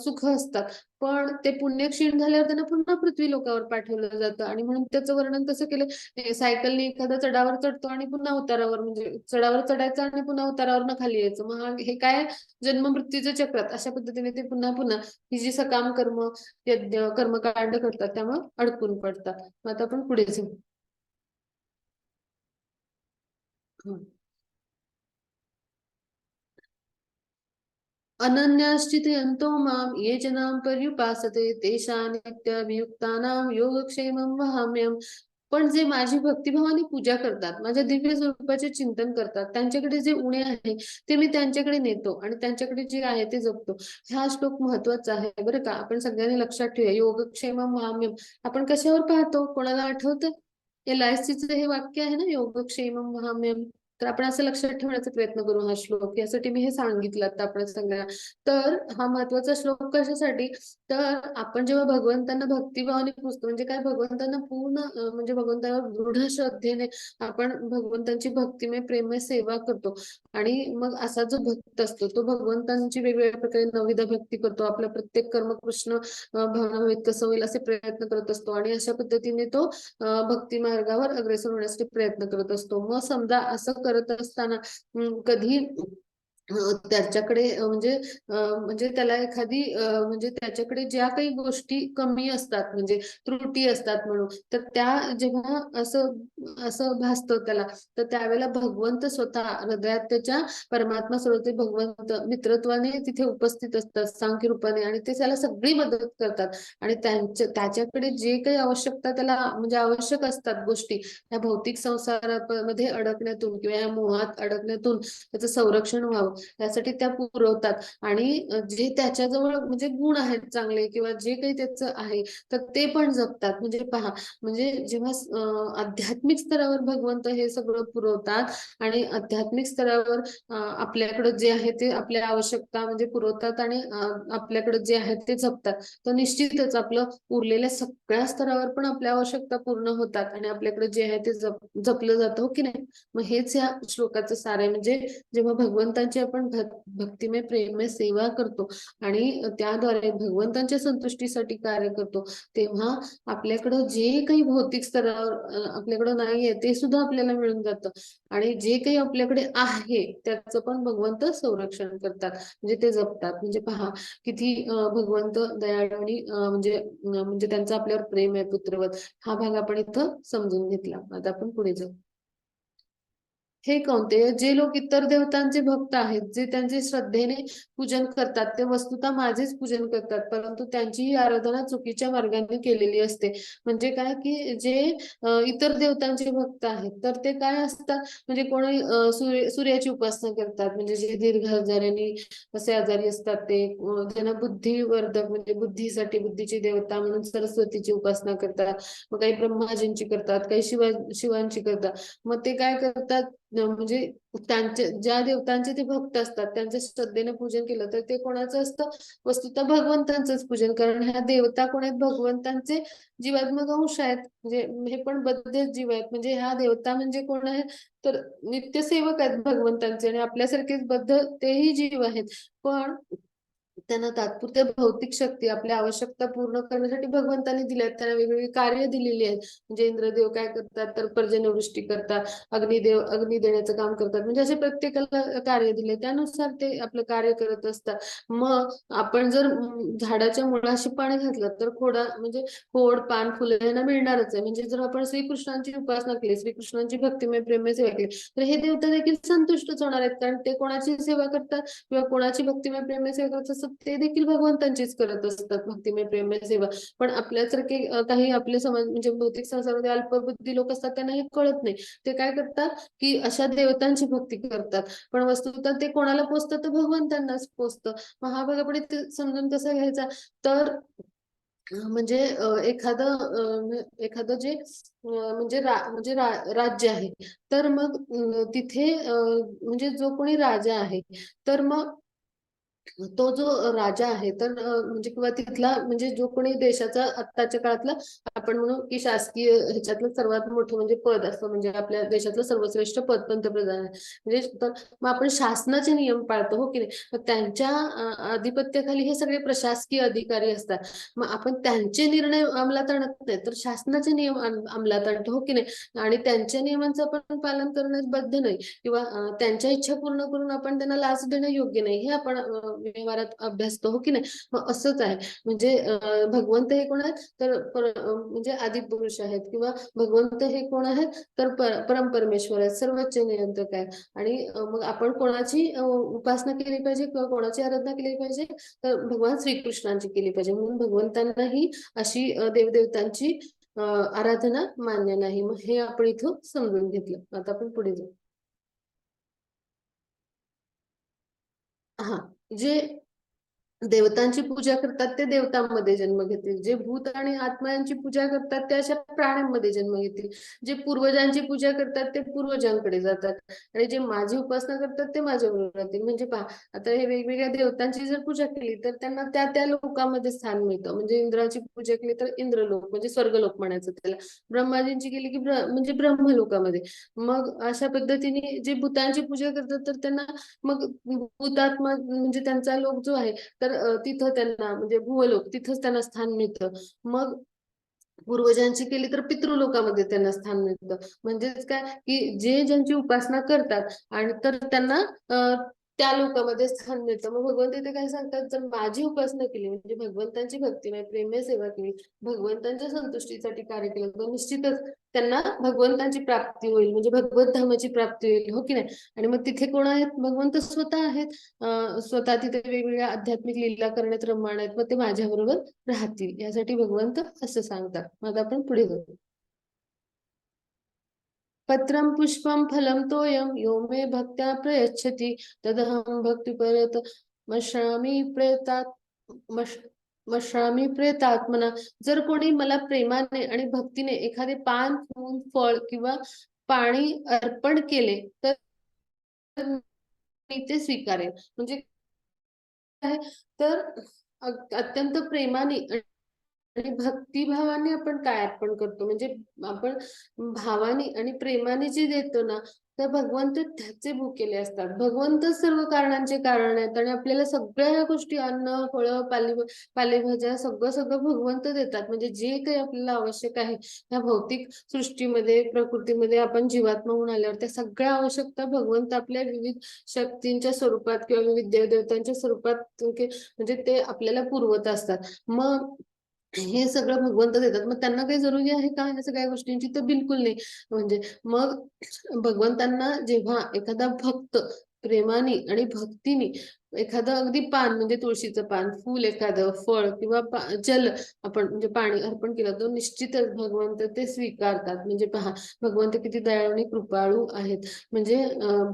सुख असतात. पण ते पुण्य क्षीण झाल्यावर त्यांना पुन्हा पृथ्वी लोकावर पाठवलं जातं. आणि म्हणून त्याचं वर्णन कसं केलं, सायकलने एखादा चढावर चढतो आणि पुन्हा उतारावर, म्हणजे चढावर चढायचं आणि पुन्हा उतारावर खाली यायचं. मग हे काय जन्म मृत्यूच्या चक्रात अशा पद्धतीने ते पुन्हा पुन्हा ही जी सकाम कर्म यज्ञ कर्मकांड करतात त्यामुळे अडकून पडतात. मग आता आपण पुढे जाऊ. हं. अनन्याश्चितयन्तो माम ये जनां पर्युपासते तेषां नित्यवियुक्तानां योगक्षेमं वहाम्यहम्. पण जे माझी भक्तिभावाने पूजा करतात, माझ्या दिव्य स्वरूपाचे चिंतन करतात, त्यांच्याकडे जे उणे आहे ते मी त्यांच्याकडे नेतो आणि त्यांच्याकडे जे आहे ते जपतो. हा श्लोक महत्वाचा आहे बरं का. आपण सगळ्यांनी लक्षात ठेवूया. योगक्षेमं वहाम्यहम् आपण कशावर पाहतो, कोणाला आठवतं? LICचं हे वाक्य आहे ना, योगक्षेमं वहाम्यहम्. तर आपण असं लक्षात ठेवण्याचा प्रयत्न करू हा श्लोक. यासाठी मी हे सांगितलं आता आपण सगळ्यांना. तर हा महत्वाचा श्लोक कशासाठी, तर आपण जेव्हा भगवंतांना भक्तिभावाने पुजतो, म्हणजे काय भगवंतांना पूर्ण म्हणजे भगवंतावर दृढ श्रद्धेने आपण भगवंतांची भक्तिमय प्रेमय सेवा करतो. आणि मग असा जो भक्त असतो तो भगवंतांची वेगवेगळ्या प्रकारे नवविध भक्ती करतो. आपला प्रत्येक कर्म कृष्ण भावनावेत कसं होईल असे प्रयत्न करत असतो, आणि अशा पद्धतीने तो भक्ती मार्गावर अग्रेसर होण्यासाठी प्रयत्न करत असतो. मग समजा असं करत असताना कधी त्याच्याकडे म्हणजे त्याला एखादी म्हणजे त्याच्याकडे ज्या काही गोष्टी कमी असतात म्हणजे त्रुटी असतात म्हणून, तर त्या जेव्हा असं असं भासतं त्याला, तर त्यावेळेला भगवंत स्वतः हृदयात त्याच्या परमात्मा स्वरूपी भगवंत मित्रत्वाने तिथे उपस्थित असतात सांख्य रूपाने, आणि ते त्याला सगळी मदत करतात. आणि त्याच्याकडे जे काही आवश्यकता त्याला म्हणजे आवश्यक असतात गोष्टी या भौतिक संसारामध्ये अडकण्यातून किंवा या मोहात अडकण्यातून त्याचं संरक्षण व्हावं, यासाठी त्या पुरवतात आणि जे त्याच्याजवळ म्हणजे गुण आहेत चांगले किंवा जे काही त्याचं आहे तर ते पण जपतात. म्हणजे पहा, म्हणजे जेव्हा आध्यात्मिक स्तरावर भगवंत हे सगळं पुरवतात आणि आध्यात्मिक स्तरावर आपल्याकडे जे आहे ते आपल्या आवश्यकता म्हणजे पुरवतात आणि आपल्याकडे जे आहे ते जपतात. तर निश्चितच आपलं उरलेल्या सगळ्या स्तरावर पण आपल्या आवश्यकता पूर्ण होतात आणि आपल्याकडे जे आहे ते जपलं जातं, हो की नाही? मग हेच या श्लोकाचं सार आहे. म्हणजे जेव्हा भगवंताची आपण भक्तिमय प्रेममय सेवा करतो आणि त्याद्वारे भगवंतांच्या संतुष्टीसाठी कार्य करतो, तेव्हा आपल्याकडं जे काही भौतिक स्तरावर आपल्याकडं नाहीये ते सुद्धा आपल्याला मिळून जातं आणि जे काही आपल्याकडे आहे त्याचं पण भगवंत संरक्षण करतात, म्हणजे ते जपतात. म्हणजे पहा किती भगवंत दयाळू आणि म्हणजे त्यांचं आपल्यावर प्रेम आहे पुत्रवत. हा भाग आपण इथं समजून घेतला. आता आपण पुढे जाऊ. हे कौंतेय, जे लोक इतर देवतांचे भक्त आहेत, जे त्यांचे श्रद्धेने पूजन करतात, ते वस्तुतः माझेच पूजन करतात, परंतु त्यांची ही आराधना चुकीच्या मार्गाने केलेली असते. म्हणजे काय की जे इतर देवतांचे भक्त आहेत, तर ते काय असतात, म्हणजे कोणी सूर्याची उपासना करतात, म्हणजे जे दीर्घ आजाराने असे आजारी असतात ते त्यांना बुद्धिवर्धक म्हणजे बुद्धीसाठी बुद्धीची देवता म्हणून सरस्वतीची उपासना करतात. मग काही ब्रह्माजींची करतात, काही शिवांची करतात. मग ते काय करतात, म्हणजे त्यांचे ज्या देवतांचे ते भक्त असतात त्यांच्या श्रद्धेने पूजन केलं तर ते कोणाचं असतं, वस्तुतः भगवंतांचंच पूजन. कारण ह्या देवता कोण आहेत, भगवंतांचे जीवात्मक अंश आहेत. म्हणजे हे पण बद्धच जीव आहेत. म्हणजे ह्या देवता म्हणजे कोण आहे, तर नित्यसेवक आहेत भगवंतांचे आणि आपल्यासारखेच बद्ध तेही जीव आहेत. पण त्यांना तात्पुरत्या भौतिक शक्ती आपल्या आवश्यकता पूर्ण करण्यासाठी भगवंतांनी दिल्या आहेत. त्यांना वेगवेगळी कार्य दिलेली आहेत. म्हणजे इंद्रदेव काय करतात, तर पर्जन्यवृष्टी करतात, अग्निदेव अग्नी देण्याचं काम करतात. म्हणजे असे प्रत्येकाला कार्य दिले, त्यानुसार ते आपलं कार्य करत असतात. मग आपण जर झाडाच्या मुळाशी पाणी घातलं तर म्हणजे खोड पान फुलं यांना मिळणारच आहे. म्हणजे जर आपण श्रीकृष्णांची उपासना केली, श्रीकृष्णांची भक्तिमय प्रेममय सेवा केली, तर हे देवता देखील संतुष्टच होणार आहेत. कारण ते कोणाची सेवा करतात किंवा कोणाची भक्तिमय प्रेममय सेवा करत असतात, ते देखील भगवंतांचीच करत असतात भक्तिमय प्रेममय सेवा. पण आपल्यासारखे काही आपले समाज म्हणजे भौतिक संसारामध्ये अल्पबुद्धी लोक असतात, त्यांना हे कळत नाही. ते काय करतात की अशा देवतांची भक्ती करतात, पण वस्तुतः ते कोणाला पोचतं, तर भगवंतांनाच पोचतं. मग हा भाग आपण इथे समजून कसा घ्यायचा, तर म्हणजे एखादं जे राज्य आहे, तर मग तिथे म्हणजे जो कोणी राजा आहे, तर मग तो जो राजा आहे तर म्हणजे किंवा तिथला म्हणजे जो कोणी देशाचा आत्ताच्या काळातला आपण म्हणू की शासकीय ह्याच्यातलं सर्वात मोठं म्हणजे पद असतं, म्हणजे आपल्या देशातलं सर्वश्रेष्ठ पद पंतप्रधान आहे. म्हणजे तर मग आपण शासनाचे नियम पाळतो, हो की नाही? मग त्यांच्या आधिपत्याखाली हे सगळे प्रशासकीय अधिकारी असतात. मग आपण त्यांचे निर्णय अंमलात आणत नाही, तर शासनाचे नियम अंमलात आणतो, हो की नाही? आणि त्यांच्या नियमांचं आपण पालन करण्यास बद्ध नाही किंवा त्यांच्या इच्छा पूर्ण करून आपण त्यांना लाच देणं योग्य नाही, हे आपण व्यवहारात अभ्यासतो, हो की नाही? मग असंच आहे. म्हणजे भगवंत हे कोण आहेत, तर म्हणजे आदिपुरुष आहेत किंवा भगवंत हे कोण आहेत, तर परमपरमेश्वर आहेत, सर्वोच्च नियंत्रक आहेत. आणि मग आपण कोणाची उपासना केली पाहिजे किंवा कोणाची आराधना केली पाहिजे, तर भगवान श्रीकृष्णांची केली पाहिजे. म्हणून भगवंतांनाही अशी देवदेवतांची आराधना मान्य नाही. मग हे आपण इथं समजून घेतलं. आता आपण पुढे जाऊ. हा, जे देवतांची पूजा करतात ते देवतांमध्ये जन्म घेतील, जे भूत आणि आत्मा यांची पूजा करतात ते अशा प्राण्यांमध्ये जन्म घेतील, जे पूर्वजांची पूजा करतात ते पूर्वजांकडे जातात आणि जे माझी उपासना करतात ते माझ्याबरोबर राहतील. म्हणजे पहा, आता हे वेगवेगळ्या देवतांची जर पूजा केली तर त्यांना त्या त्या लोकांमध्ये स्थान मिळतं. म्हणजे इंद्राची पूजा केली तर इंद्रलोक म्हणजे स्वर्गलोक म्हणायचं त्याला, ब्रह्माजींची केली की म्हणजे ब्रह्मलोकामध्ये. मग अशा पद्धतीने जे भूतांची पूजा करतात तर त्यांना मग भूतात्मा म्हणजे त्यांचा लोक जो आहे, तर तिथं त्यांना म्हणजे भूवलोक तिथंच त्यांना स्थान मिळतं. मग पूर्वजांची केली तर पितृलोकामध्ये त्यांना स्थान मिळतं. म्हणजेच काय की जे ज्यांची उपासना करतात आणि तर त्यांना त्या लोकांमध्ये स्थान मिळतं. मग भगवंत इथे काय सांगतात, जर माझी उपासना केली म्हणजे भगवंतांची भक्तिमय प्रेममय सेवा केली, भगवंतांच्या संतुष्टीसाठी कार्य केलं, तर निश्चितच त्यांना भगवंतांची प्राप्ती होईल, म्हणजे भगवत धामाची प्राप्ती होईल, हो की नाही? आणि मग तिथे कोण आहेत, भगवंत स्वतः आहेत. स्वतः तिथे वेगवेगळ्या आध्यात्मिक लीला करण्यात रममाण आहेत, मग ते माझ्याबरोबर राहतील, यासाठी भगवंत असं सांगतात. मग आपण पुढे जाऊ. पत्रं पुष्पं फलं तोयं यो मे भक्त्या प्रयच्छति तदहं भक्तिपरतमश्रामि प्रेतात मश मश्रामी प्रेतात्मना. जर कोणी मला प्रेमाने आणि भक्तीने एखादे पान, फूल, फळ किंवा पाणी अर्पण केले तर मी ते स्वीकारेन. म्हणजे काय तर अत्यंत प्रेमाने आणि भक्तिभावाने आपण काय अर्पण करतो म्हणजे आपण भावाने आणि प्रेमाने जे देतो ना तर भगवंत त्याचे भुकेले असतात. भगवंत सर्व कारणांचे कारण आहेत आणि आपल्याला सगळ्या गोष्टी अन्न, फळं, पालेभाज्या सगळं सगळं भगवंत देतात. म्हणजे जे काही आपल्याला आवश्यक आहे या भौतिक सृष्टीमध्ये, प्रकृतीमध्ये आपण जीवात्मा होऊन आल्यावर त्या सगळ्या आवश्यकता भगवंत आपल्या विविध शक्तींच्या स्वरूपात किंवा विविध देवदेवतांच्या स्वरूपात म्हणजे ते आपल्याला पुरवत असतात. मग हे सगळं भगवंत देतात. मग त्यांना काही जरुरी आहे का या सगळ्या गोष्टींची? तर बिलकुल नाही. म्हणजे मग भगवंतांना जेव्हा एखादा भक्त प्रेमाने आणि भक्तीने एखादं अगदी पान म्हणजे तुळशीचं पान, फूल एखादं, फळ किंवा जल आपण म्हणजे पाणी अर्पण केलं तर निश्चितच भगवंत ते स्वीकारतात. म्हणजे पहा भगवंत किती दयाळू आणि कृपाळू आहेत. म्हणजे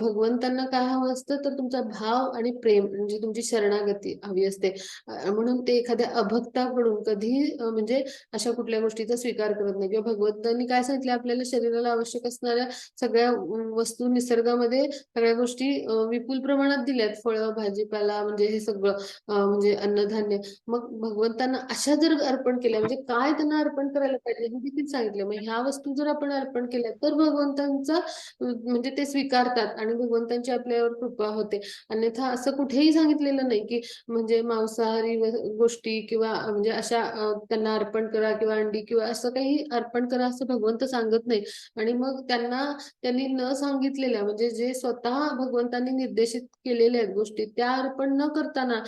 भगवंतांना काय हवं असतं तर तुमचा भाव आणि प्रेम म्हणजे तुमची शरणागती हवी असते. म्हणून ते एखाद्या अभक्ताकडून कधीही म्हणजे अशा कुठल्या गोष्टीचा स्वीकार करत नाही. किंवा भगवंतांनी काय सांगितलं आपल्याला शरीराला आवश्यक असणाऱ्या सगळ्या वस्तू निसर्गामध्ये सगळ्या गोष्टी विपुल प्रमाणात दिल्यात. फळं, भाजीपाला म्हणजे हे सगळं म्हणजे अन्नधान्य. मग भगवंतांना अशा जर अर्पण केल्या म्हणजे काय त्यांना अर्पण करायला पाहिजे हे देखील सांगितलं. मग ह्या वस्तू जर आपण अर्पण केल्या तर भगवंतांचा म्हणजे ते स्वीकारतात आणि भगवंतांची आपल्यावर कृपा होते. अन्यथा असं कुठेही सांगितलेलं नाही की म्हणजे मांसाहारी गोष्टी किंवा म्हणजे अशा त्यांना अर्पण करा किंवा अंडी किंवा असं काही अर्पण करा असं भगवंत सांगत नाही. आणि मग त्यांनी न सांगितलेल्या म्हणजे जे स्वतः भगवंतांनी निर्देशित केलेल्या आहेत गोष्टी त्या अर्पण न करताना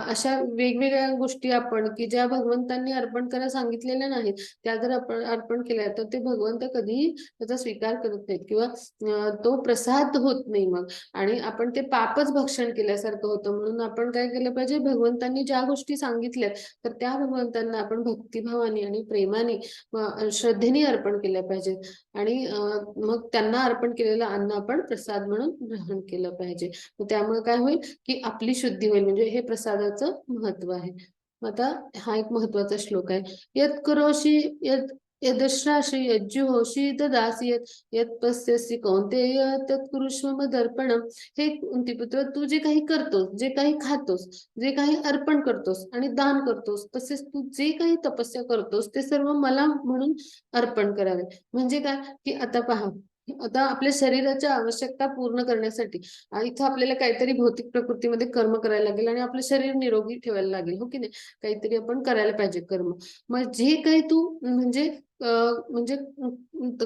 अशा वेगवेगळ्या गोष्टी आपण की ज्या भगवंतांनी अर्पण करायला सांगितलेल्या नाहीत त्या जर आपण अर्पण केल्या तर ते भगवंत कधीही त्याचा स्वीकार करत नाहीत किंवा तो प्रसाद होत नाही. मग आणि आपण ते पापच भक्षण केल्यासारखं होतं. म्हणून आपण काय केलं पाहिजे भगवंतांनी ज्या गोष्टी सांगितल्यात तर त्या भगवंतांना आपण भक्तिभावाने आणि प्रेमाने श्रद्धेने अर्पण केल्या पाहिजेत. आणि मग त्यांना अर्पण केलेलं अन्न आपण प्रसाद म्हणून ग्रहण केलं पाहिजे. त्यामुळे काय होईल की आपली शुद्धी होईल. म्हणजे हे प्रसादाचं महत्व आहे. आता हा एक महत्वाचा श्लोक आहे. यत् करोषि यदश्रासि यज्जुहोषि ददासि यत् पश्यसि कौन्तेय तत् कुरुष्व मदर्पणम्. हे कुंतीपुत्र तू जे काही करतोस, जे काही खातोस, जे काही अर्पण करतोस आणि दान करतोस तसेच तू जे काही तपस्या करतोस ते सर्व मला म्हणून अर्पण करावे. म्हणजे काय की आता पहा आता आपल्या शरीराच्या आवश्यकता पूर्ण करण्यासाठी इथं आपल्याला काहीतरी भौतिक प्रकृतीमध्ये कर्म करायला लागेल आणि आपलं शरीर निरोगी ठेवायला लागेल. हो की नाही? काहीतरी आपण करायला पाहिजे कर्म. मग जे काही तू म्हणजे म्हणजे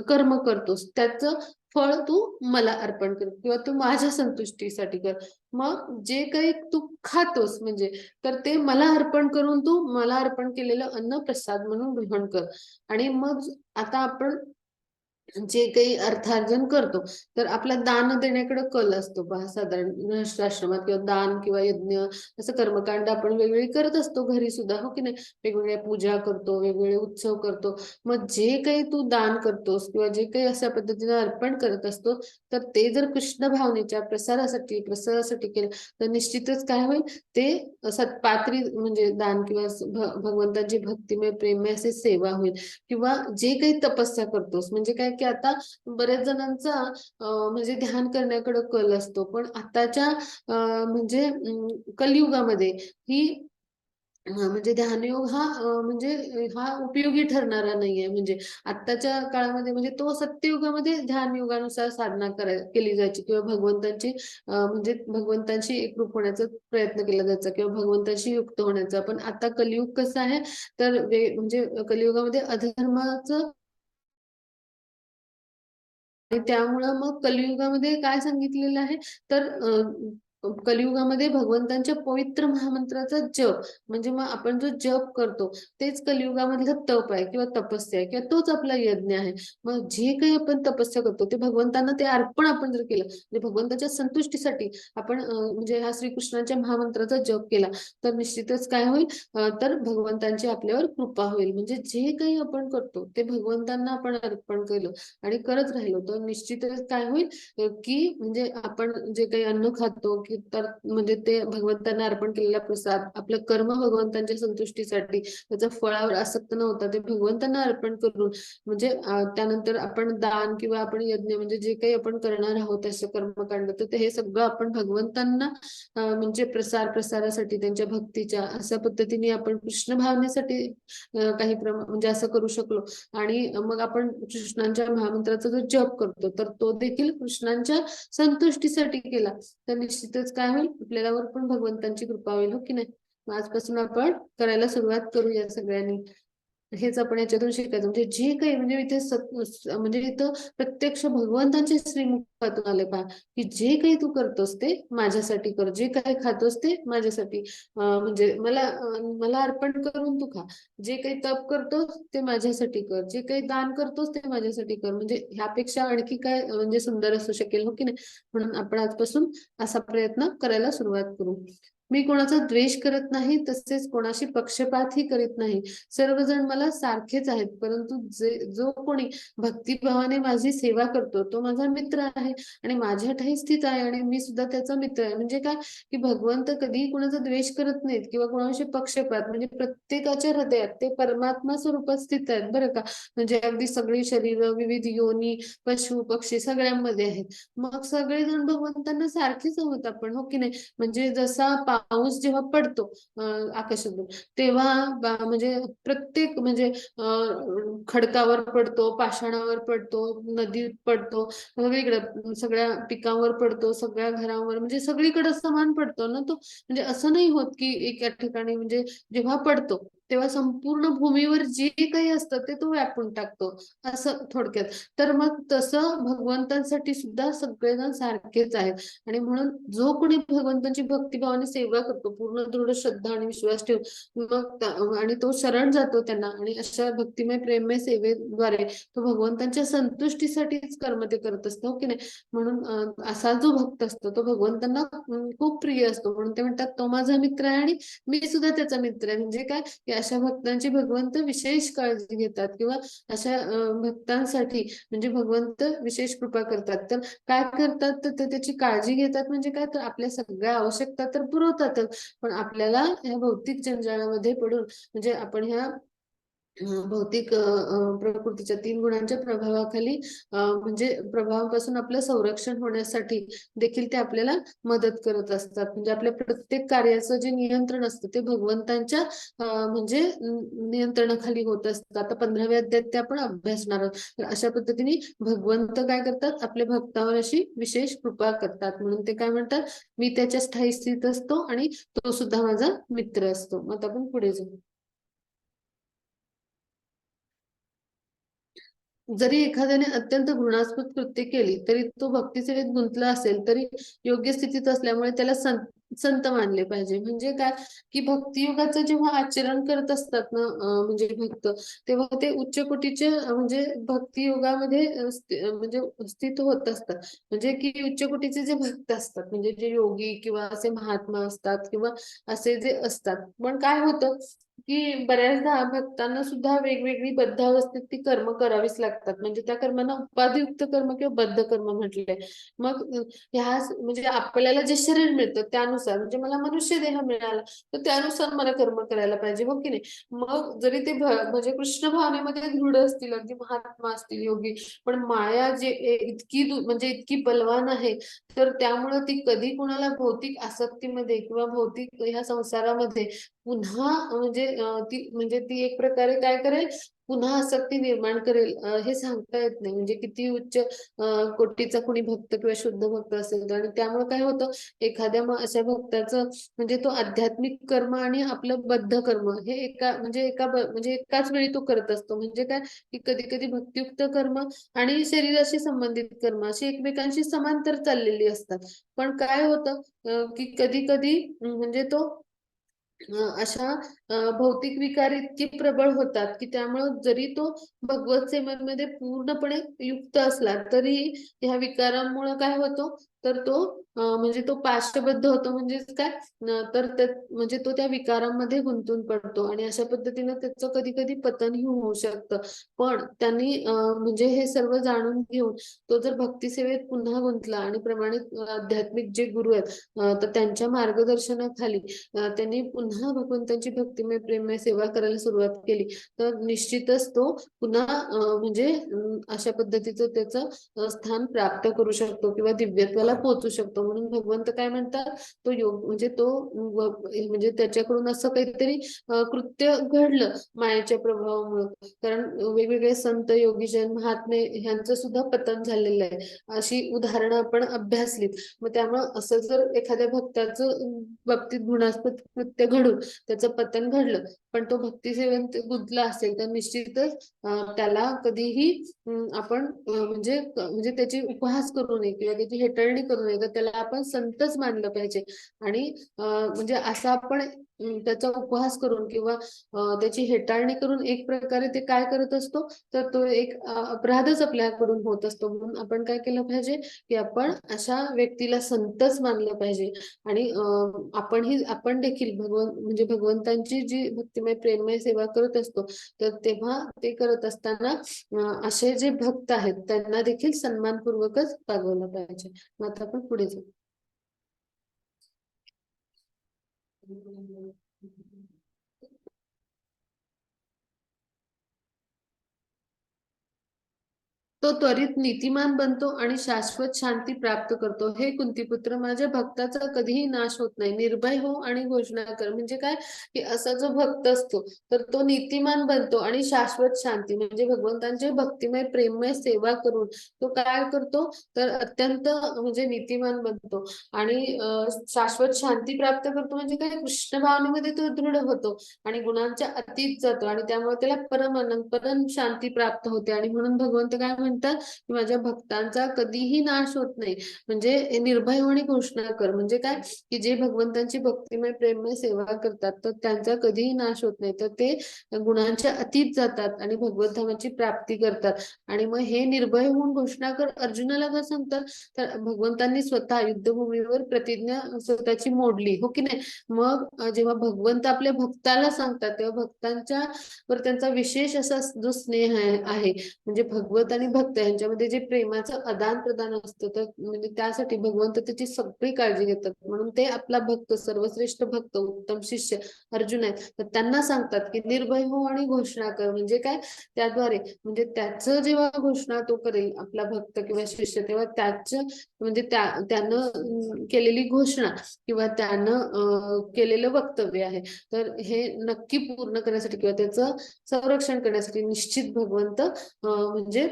कर्म करतोस त्याचं फळ तू मला अर्पण कर किंवा तू माझ्या संतुष्टीसाठी कर. मग जे काही तू खातोस म्हणजे तर ते मला अर्पण करून तू मला अर्पण केलेलं अन्न प्रसाद म्हणून ग्रहण कर. आणि मग आता आपण जे काही अर्थार्जन करतो तर आपला दान देण्याकडे कल असतो पहा साधारण गृहस्थाश्रमात किंवा दान किंवा यज्ञ असं कर्मकांड आपण वेगवेगळी करत असतो घरी सुद्धा. हो की नाही? वेगवेगळ्या पूजा करतो, वेगवेगळे उत्सव करतो. मग जे काही तू दान करतोस किंवा जे काही अशा पद्धतीने अर्पण करत असतो तर ते जर कृष्ण भावनेच्या प्रसारासाठी केलं तर निश्चितच काय होईल ते सत्पात्री म्हणजे दान किंवा भगवंताची भक्तिमय प्रेममय असे सेवा होईल. किंवा जे काही तपस्या करतोस म्हणजे काय की आता बऱ्याच जणांचा म्हणजे ध्यान करण्याकडे कल असतो. पण आताच्या म्हणजे कलियुगामध्ये ही म्हणजे ध्यानयोग हा म्हणजे हा उपयोगी ठरणारा नाहीये. म्हणजे आत्ताच्या काळामध्ये म्हणजे तो सत्ययुगामध्ये ध्यानयुगानुसार साधना केली जायची किंवा भगवंतांची म्हणजे भगवंतांशी एकरूप होण्याचा प्रयत्न केला जायचा किंवा भगवंतांशी युक्त होण्याचा. पण आता कलियुग कसं आहे तर म्हणजे कलियुगामध्ये अधर्माचं आणि त्यामुळं मग कलियुगामध्ये काय सांगितलेलं आहे तर कलियुगामध्ये भगवंतांच्या पवित्र महामंत्राचा जप म्हणजे मग आपण जो जप करतो तेच कलियुगामधलं तप आहे किंवा तपस्या आहे किंवा तोच आपला यज्ञ आहे. मग जे काही आपण तपस्या करतो ते भगवंतांना ते अर्पण आपण जर केलं म्हणजे भगवंताच्या संतुष्टीसाठी आपण म्हणजे हा श्रीकृष्णाच्या महामंत्राचा जप केला तर निश्चितच काय होईल तर भगवंतांची आपल्यावर कृपा होईल. म्हणजे जे काही आपण करतो ते भगवंतांना आपण अर्पण केलं आणि करत राहिलो तर निश्चितच काय होईल की म्हणजे आपण जे काही अन्न खातो की तर म्हणजे ते भगवंतांना अर्पण केलेला प्रसाद आपलं कर्म भगवंतांच्या संतुष्टीसाठी त्याचा फळावर आसक्त न होता ते भगवंतांना अर्पण करून म्हणजे त्यानंतर आपण दान किंवा आपण यज्ञ म्हणजे जे काही आपण करणार आहोत असं कर्मकांड तर हे सगळं आपण भगवंतांना म्हणजे प्रसारासाठी त्यांच्या भक्तीच्या अशा पद्धतीने आपण कृष्ण भावनेसाठी काही म्हणजे असं करू शकलो आणि मग आपण कृष्णांच्या महामंत्राचा जो जप करतो तर तो देखील कृष्णांच्या संतुष्टीसाठी केला तर निश्चितच काय होईल आपल्यावर पण भगवंतांची कृपा होईल हो की नाही. आजपासून आपण करायला सुरुवात करूया सगळ्यांनी. हेच आपण याच्यातून शिकायचं म्हणजे जे काही म्हणजे इथे म्हणजे इथं प्रत्यक्ष भगवंतांच्या श्रीमुखातून आले पहा की जे काही तू करतोस ते माझ्यासाठी कर जे काही खातोस ते माझ्यासाठी म्हणजे मला अर्पण करून तू खा जे काही तप करतोस ते माझ्यासाठी कर जे काही दान करतोस ते माझ्यासाठी कर म्हणजे ह्यापेक्षा आणखी काय म्हणजे सुंदर असू शकेल हो की नाही. म्हणून आपण आजपासून असा प्रयत्न करायला सुरुवात करू. मी कोणाचा द्वेष करत नाही तसेच कोणाशी पक्षपातही करीत नाही. सर्वजण मला सारखेच आहेत परंतु जो कोणी भक्तिभावाने माझी सेवा करतो तो माझा मित्र आहे आणि माझ्या ठाई स्थित आहे आणि मी सुद्धा त्याचा मित्र आहे. म्हणजे काय की भगवंत कधीही कोणाचा द्वेष करत नाहीत किंवा कोणाशी पक्षपात म्हणजे प्रत्येकाच्या हृदयात ते परमात्मा स्वरूपात स्थित आहेत बरं का. म्हणजे अगदी सगळी शरीर विविध योनी पशु पक्षी सगळ्यांमध्ये आहेत. मग सगळेजण भगवंतांना सारखेच आहोत आपण हो की नाही. म्हणजे जसा पाऊस जेव्हा पडतो आकाशातून तेव्हा म्हणजे प्रत्येक म्हणजे खडकावर पडतो पाषाणावर पडतो नदीत पडतो वेगवेगळ्या सगळ्या पिकांवर पडतो सगळ्या घरांवर म्हणजे सगळीकडे समान पडतो ना तो म्हणजे असं नाही होत की एका ठिकाणी म्हणजे जेव्हा पडतो तेव्हा संपूर्ण भूमीवर जे काही असतं ते तो व्यापून टाकतो असं थोडक्यात. तर मग तसं भगवंतांसाठी सुद्धा सगळेजण सारखेच आहेत आणि म्हणून जो कोणी भगवंतांची भक्तिभावाने सेवा करतो पूर्ण दृढ श्रद्धा आणि विश्वास ठेवून मग आणि तो शरण जातो त्यांना आणि अशा भक्तिमय प्रेममय सेवेद्वारे तो भगवंतांच्या संतुष्टीसाठीच कर्म ते करत असतो हो की नाही. म्हणून असा जो भक्त असतो तो भगवंतांना खूप प्रिय असतो म्हणून ते म्हणतात तो माझा मित्र आहे आणि मी सुद्धा त्याचा मित्र आहे. म्हणजे काय की अशा भक्तांची भगवंत विशेष काळजी घेतात किंवा अशा भक्तांसाठी म्हणजे भगवंत विशेष कृपा करतात. तर काय करतात तर त्याची काळजी घेतात म्हणजे काय तर आपल्या सगळ्या आवश्यकता तर पुरवतातच पण आपल्याला ह्या भौतिक जंजाळामध्ये पडून म्हणजे आपण ह्या भौतिक प्रकृतीच्या 3 गुणांच्या प्रभावाखाली म्हणजे प्रभावापासून आपलं संरक्षण होण्यासाठी देखील ते आपल्याला मदत करत असतात. म्हणजे आपल्या प्रत्येक कार्याचं जे नियंत्रण असतं ते भगवंतांच्या म्हणजे नियंत्रणाखाली होत असतं. आता 15व्या अध्यायात ते आपण अभ्यासणार आहोत. तर अशा पद्धतीने भगवंत काय करतात आपल्या भक्तावर अशी विशेष कृपा करतात म्हणून ते काय म्हणतात मी त्याच्या स्थायी स्थित असतो आणि तो सुद्धा माझा मित्र असतो. मग आपण पुढे जाऊ. जरी एखाद्याने अत्यंत घृणास्पद कृत्य केली तरी तो भक्तीसेवेत गुंतला असेल तरी योग्य स्थितीत असल्यामुळे त्याला संत मानले पाहिजे. म्हणजे काय की भक्तियोगाचं जेव्हा आचरण करत असतात ना म्हणजे भक्त तेव्हा ते उच्च कोटीचे म्हणजे भक्तियोगामध्ये म्हणजे स्थित होत असतात. म्हणजे की उच्च कोटीचे जे भक्त असतात म्हणजे जे योगी किंवा असे महात्मा असतात किंवा असे जे असतात पण काय होतं की बऱ्याचदा भक्तांना सुद्धा वेगवेगळी बद्ध अवस्थेत ती कर्म करावीच लागतात. म्हणजे त्या कर्मांना उपाधियुक्त कर्म किंवा बद्ध कर्म म्हटले. मग ह्या म्हणजे आपल्याला जे शरीर मिळतं त्यानुसार म्हणजे मला मनुष्य देह मिळाला तर त्यानुसार मला कर्म करायला पाहिजे हो की नाही. मग जरी ते म्हणजे कृष्ण भावनेमध्ये दृढ असतील अगदी महात्मा असतील योगी पण माया जे इतकी म्हणजे इतकी बलवान आहे तर त्यामुळे ती कधी कोणाला भौतिक आसक्तीमध्ये किंवा भौतिक ह्या संसारामध्ये पुन्हा म्हणजे ती एक प्रकारे काय करेल पुन्हा आसक्ती निर्माण करेल हे सांगता येत नाही. म्हणजे किती उच्च कोटीचा कोणी भक्त किंवा शुद्ध भक्त असेल आणि त्यामुळे काय होतं, एखाद्या अशा भक्ताचं म्हणजे तो आध्यात्मिक कर्म आणि आपलं बद्ध कर्म हे म्हणजे एकाच वेळी तो करत असतो. म्हणजे काय, की कधी कधी भक्तियुक्त कर्म आणि शरीराशी संबंधित कर्म अशी एकमेकांशी समांतर चाललेली असतात. पण काय होतं की कधी कधी म्हणजे तो अशा भौतिक विकार इतके प्रबळ होतात की त्यामुळं जरी तो भगवत सेवेमध्ये पूर्णपणे युक्त असला तरी ह्या विकारांमुळे काय होतो, तर तो म्हणजे तो पाशबद्ध होतो. म्हणजे काय, म्हणजे तो त्या विकारांमध्ये गुंतून पडतो आणि अशा पद्धतीने त्याचं कधी कधी पतनही होऊ शकतं. पण त्यांनी म्हणजे हे सर्व जाणून घेऊन तो जर भक्ती सेवेत पुन्हा गुंतला आणि प्रमाणित आध्यात्मिक जे गुरु आहेत तर त्यांच्या मार्गदर्शनाखाली त्यांनी पुन्हा भगवंताची भक्तिमय प्रेममय सेवा करायला सुरुवात केली तर निश्चितच तो पुन्हा म्हणजे अशा पद्धतीचं त्याचं स्थान प्राप्त करू शकतो किंवा दिव्यत्वाला पोहोचू शकतो. म्हणून भगवंत काय म्हणतात, तो योग म्हणजे तो म्हणजे त्याच्याकडून असं काहीतरी कृत्य घडलं मायेच्या प्रभावामुळे. कारण वेगवेगळे संत योगीजन महात्मे ह्यांचं सुद्धा पतन झालेलं आहे, अशी उदाहरणं आपण अभ्यासलीत. मग त्यामुळं असं जर एखाद्या भक्ताचं बाबतीत गुणास्पद कृत्य घडून त्याचं पतन घडलं पण तो भक्ती सेवेत गुंतला असेल तर निश्चितच त्याला कधीही आपण म्हणजे त्याची उपहास करू नये किंवा त्याची हेटाळणी करू नये, तर त्याला आपण संतच मानलं पाहिजे. आणि म्हणजे असं आपण त्याचा उपहास करून किंवा त्याची हेटाळणी करून एक प्रकारे ते काय करत असतो, तर तो एक अपराधच आपल्याकडून होत असतो. म्हणून आपण काय केलं पाहिजे, की आपण अशा व्यक्तीला संतच मानलं पाहिजे. आणि आपण देखील म्हणजे भगवंतांची जी भक्तिमय प्रेममय सेवा करत असतो तर तेव्हा ते करत असताना असे जे भक्त आहेत त्यांना देखील सन्मानपूर्वकच वागवलं पाहिजे. मग आता आपण पुढे जाऊ. तो त्वरित नीतिमान बनतो आणि शाश्वत शांती प्राप्त करतो. हे कुंतीपुत्र, माझ्या भक्ताचा कधीही नाश होत नाही. निर्भय हो आणि घोषणा कर. म्हणजे काय, की असा जो भक्त असतो तर तो नीतिमान बनतो आणि शाश्वत शांती म्हणजे भगवंतांचे भक्तिमय प्रेममय सेवा करून तो काय करतो, तर अत्यंत म्हणजे नीतिमान बनतो आणि शाश्वत शांती प्राप्त करतो. म्हणजे काय, कृष्ण भावनेमध्ये तो दृढ होतो आणि गुणांच्या अतीत जातो आणि त्यामुळे त्याला परम शांती प्राप्त होते. आणि म्हणून भगवंत काय म्हणतात, की माझ्या भक्तांचा कधीही नाश होत नाही. म्हणजे निर्भय होणे घोषणा कर. म्हणजे काय, की जे भगवंतांची भक्तिमय प्रेममय सेवा करतात तर त्यांचा कधीही नाश होत नाही, तर ते गुणांच्या अतीत जातात आणि भगवत धामाची प्राप्ती करतात. आणि मग हे निर्भय होऊन घोषणा कर अर्जुनाला का सांगतात, तर भगवंतांनी स्वतः युद्धभूमीवर प्रतिज्ञा स्वतःची मोडली, हो की नाही. मग जेव्हा भगवंत आपल्या भक्ताला सांगतात तेव्हा भक्तांच्या वर त्यांचा विशेष असा जो स्नेह आहे. म्हणजे भगवत आणि भक्त यांच्यामध्ये जे प्रेमाचं आदान प्रदान असतं, तर म्हणजे त्यासाठी भगवंत त्याची सगळी काळजी घेतात. म्हणून ते आपला भक्त, सर्वश्रेष्ठ भक्त, उत्तम शिष्य अर्जुन आहेत, तर त्यांना सांगतात की निर्भय हो आणि घोषणा कर. म्हणजे काय, त्याद्वारे म्हणजे त्याचं जेव्हा घोषणा तो करेल आपला भक्त किंवा शिष्य, तेव्हा त्याचं म्हणजे त्यानं केलेली घोषणा किंवा त्यानं केलेलं वक्तव्य आहे तर हे नक्की पूर्ण करण्यासाठी किंवा त्याचं संरक्षण करण्यासाठी निश्चित भगवंत म्हणजे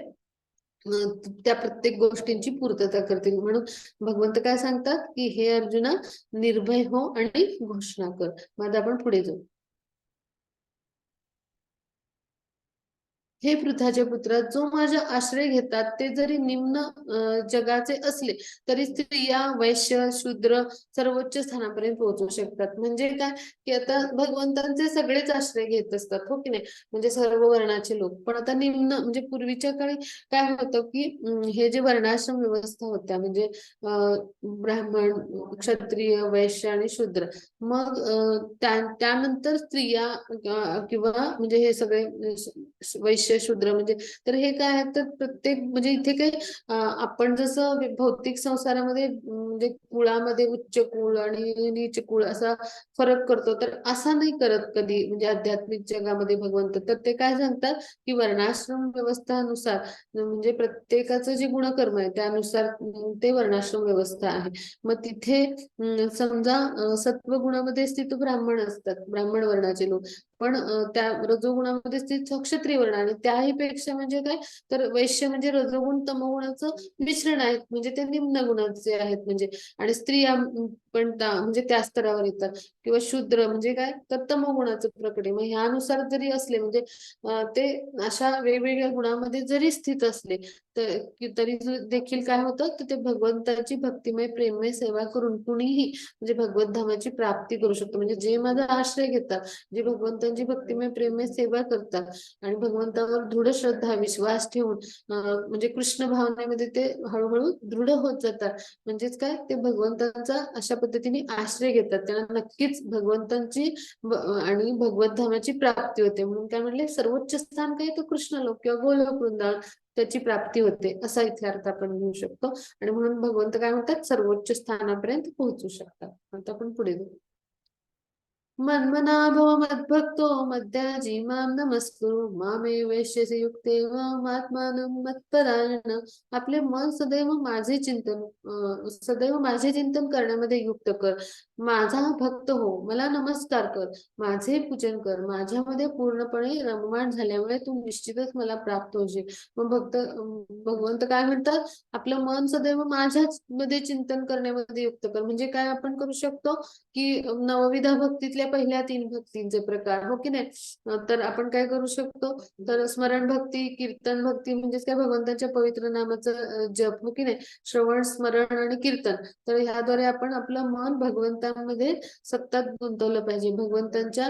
त्या प्रत्येक गोष्टींची पूर्तता करतील. म्हणून भगवंत काय सांगतात, की हे अर्जुना निर्भय हो आणि घोषणा कर. मग आपण पुढे जाऊ. हे पृथ्वीचे पुत्र, जो माझा आश्रय घेतात ते जरी निम्न जगाचे असले तरी स्त्रिया वैश्य शूद्र सर्वोच्च स्थानापर्यंत पोहोचू शकतात. म्हणजे काय, की आता भगवंतांचे सगळेच आश्रय घेत असतात, हो की नाही. म्हणजे सर्व वर्णाचे लोक. पण आता निम्न म्हणजे पूर्वीच्या काळी काय होतं, की हे जे वर्णाश्रम व्यवस्था होत्या म्हणजे ब्राह्मण क्षत्रिय वैश्य आणि शूद्र. मग त्यानंतर स्त्रिया किंवा म्हणजे हे सगळे वैश्य वैश्य शूद्र म्हणजे तर हे काय आहे तर प्रत्येक म्हणजे इथे काही आपण जसं भौतिक संसारामध्ये म्हणजे कुळामध्ये उच्च कुळ आणि नीच कुळ असा फरक करतो तर असा नाही करत कधी म्हणजे आध्यात्मिक जगामध्ये भगवंत तर ते काय सांगतात की वर्णाश्रम व्यवस्थानुसार म्हणजे प्रत्येकाचं जे गुणकर्म आहे त्यानुसार ते वर्णाश्रम व्यवस्था आहे मग तिथे समजा सत्व गुणामध्ये स्थित ब्राह्मण असतात ब्राह्मण वर्णाचे लोक पण त्या रजोगुणामध्ये स्थित क्षत्रिय वर्ण आणि त्याही पेक्षा म्हणजे काय तर वैश्य म्हणजे रजोगुण तमोगुणाचं मिश्रण आहे म्हणजे ते निम्न गुणाचे आहेत म्हणजे आणि स्त्रिया पण म्हणजे त्या स्तरावर येतात किंवा शूद्र म्हणजे काय तर तमोगुणाचं प्रकट आहे मग ह्यानुसार जरी असले म्हणजे ते अशा वेगवेगळ्या गुणामध्ये जरी स्थित असले तरी देखील काय होतं तर ते भगवंताची भक्तिमय प्रेममय सेवा करून कुणीही म्हणजे भगवत धामाची प्राप्ती करू शकतो म्हणजे जे माझा आश्रय घेतात जे भगवंतांची भक्तिमय प्रेममय सेवा करतात आणि भगवंतावर दृढ श्रद्धा विश्वास ठेवून म्हणजे कृष्ण भावनेमध्ये ते हळूहळू दृढ होत जातात म्हणजेच काय ते भगवंतांचा अशा पद्धतीने आश्रय घेतात त्यांना नक्कीच भगवंतांची आणि भगवत धामाची प्राप्ती होते म्हणून काय म्हणले सर्वोच्च स्थान काय तर कृष्ण लोक किंवा गोलोक वृंदावन त्याची प्राप्ती होते असा इथे अर्थ आपण घेऊ शकतो आणि म्हणून भगवंत काय म्हणतात सर्वोच्च स्थानापर्यंत पोहोचू शकतात आता आपण पुढे जाऊ मन्मनाभो मद्भक्तो मद्याजी मां नमस्कुरु मामे वैश्यसे युक्ते आत्मानं मत्परायण आपले मन सदैव माझे चिंतन सदैव माझे चिंतन करण्यामध्ये युक्त कर माझा भक्त हो मला नमस्कार कर माझे पूजन कर माझ्यामध्ये पूर्णपणे रममाण झाल्यामुळे तू निश्चितच मला प्राप्त होशील मग भगवंत काय म्हणतात आपलं मन सदैव माझ्याच मध्ये चिंतन करण्यामध्ये युक्त कर म्हणजे काय आपण करू शकतो की नवविधा भक्तीतल्या पहिल्या 3 भक्तींचे प्रकार हो की नाही तर आपण काय करू शकतो तर स्मरण भक्ती कीर्तन भक्ती म्हणजेच काय भगवंताच्या पवित्र नामाचं जप हो की नाही श्रवण स्मरण आणि कीर्तन तर ह्याद्वारे आपण आपलं मन भगवंतांमध्ये सतत गुंतवलं पाहिजे भगवंतांच्या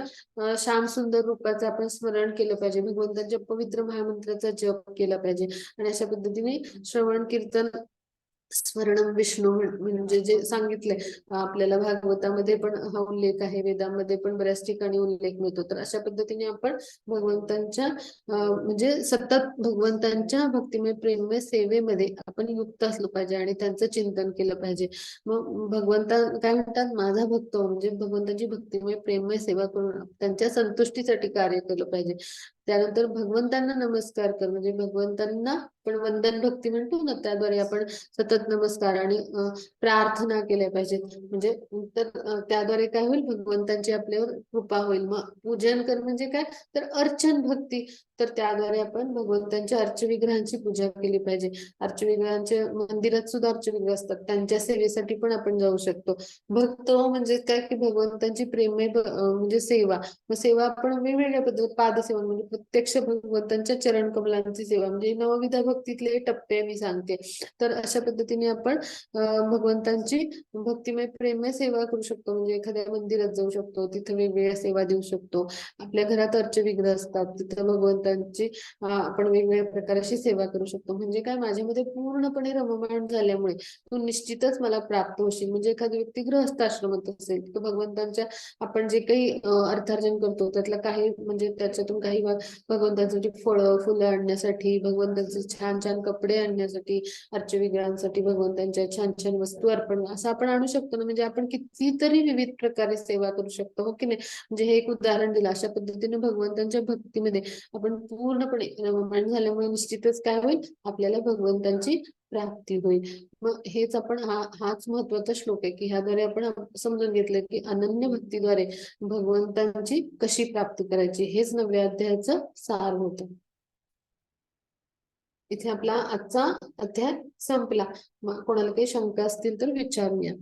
श्याम सुंदर रूपाचं आपण स्मरण केलं पाहिजे भगवंतांच्या पवित्र महामंत्राचा जप केला पाहिजे आणि अशा पद्धतीने श्रवण कीर्तन स्मरण विष्णू म्हणजे जे सांगितलंय आपल्याला भागवतामध्ये पण हा उल्लेख आहे वेदांमध्ये पण बऱ्याच ठिकाणी उल्लेख मिळतो तर अशा पद्धतीने आपण भगवंतांच्या म्हणजे सतत भगवंतांच्या भक्तिमय प्रेममय सेवेमध्ये आपण युक्त असलो पाहिजे आणि त्यांचं चिंतन केलं पाहिजे मग भगवंता काय म्हणतात माझा भक्त म्हणजे भगवंतांची भक्तिमय प्रेममय सेवा करून त्यांच्या संतुष्टीसाठी कार्य केलं पाहिजे त्यानंतर भगवंतांना नमस्कार कर म्हणजे भगवंतांना पण वंदन भक्ती म्हणतो ना त्याद्वारे आपण सतत नमस्कार आणि प्रार्थना केल्या पाहिजेत म्हणजे तर त्याद्वारे काय होईल भगवंतांची आपल्यावर कृपा होईल मग पूजन कर म्हणजे काय तर अर्चन भक्ती तर त्याद्वारे आपण भगवंतांच्या अर्चविग्रहांची पूजा केली पाहिजे अर्चविग्रहांच्या मंदिरात सुद्धा अर्चविग्रह असतात त्यांच्या सेवेसाठी पण आपण जाऊ शकतो भक्त म्हणजे काय की भगवंतांची प्रेममय म्हणजे सेवा मग सेवा आपण वेगवेगळ्या पद्धती पादसेवा म्हणजे प्रत्यक्ष भगवंतांच्या चरण कमलांची सेवा म्हणजे नवविधा भक्तीतले टप्पे मी सांगते तर अशा पद्धतीने आपण भगवंतांची भक्तिमय प्रेममय सेवा करू शकतो म्हणजे एखाद्या मंदिरात जाऊ शकतो तिथे वेगवेगळ्या सेवा देऊ शकतो आपल्या घरात अर्चविग्रह असतात तिथं भगवंतांची आपण वेगवेगळ्या प्रकारची सेवा करू शकतो म्हणजे काय माझ्यामध्ये पूर्णपणे रममाण झाल्यामुळे तू निश्चितच मला प्राप्त होशील म्हणजे एखादी व्यक्ती गृहस्थ आश्रमात असेल तर भगवंतांच्या आपण जे काही अर्थार्जन करतो त्यातलं काही म्हणजे त्याच्यातून काही भगवंतांसाठी फळं फुलं आणण्यासाठी भगवंतांचे छान छान कपडे आणण्यासाठी अर्चविग्रहांसाठी भगवंतांच्या छान छान वस्तू अर्पण असं आपण आणू शकतो ना म्हणजे आपण कितीतरी विविध प्रकारे सेवा करू शकतो हो की नाही म्हणजे हे एक उदाहरण दिलं अशा पद्धतीने भगवंतांच्या भक्तीमध्ये आपण पूर्णपणे रममाण झाल्यामुळे निश्चितच काय होईल आपल्याला भगवंतांची प्राप्ती होईल मग हेच आपण हाच महत्वाचा श्लोक आहे की ह्याद्वारे आपण समजून घेतलं की अनन्य भक्तीद्वारे भगवंतांची कशी प्राप्ती करायची हेच 9व्या अध्यायाचं सार होतं इथे आपला आजचा अध्याय संपला कोणाला काही शंका असतील तर विचारूया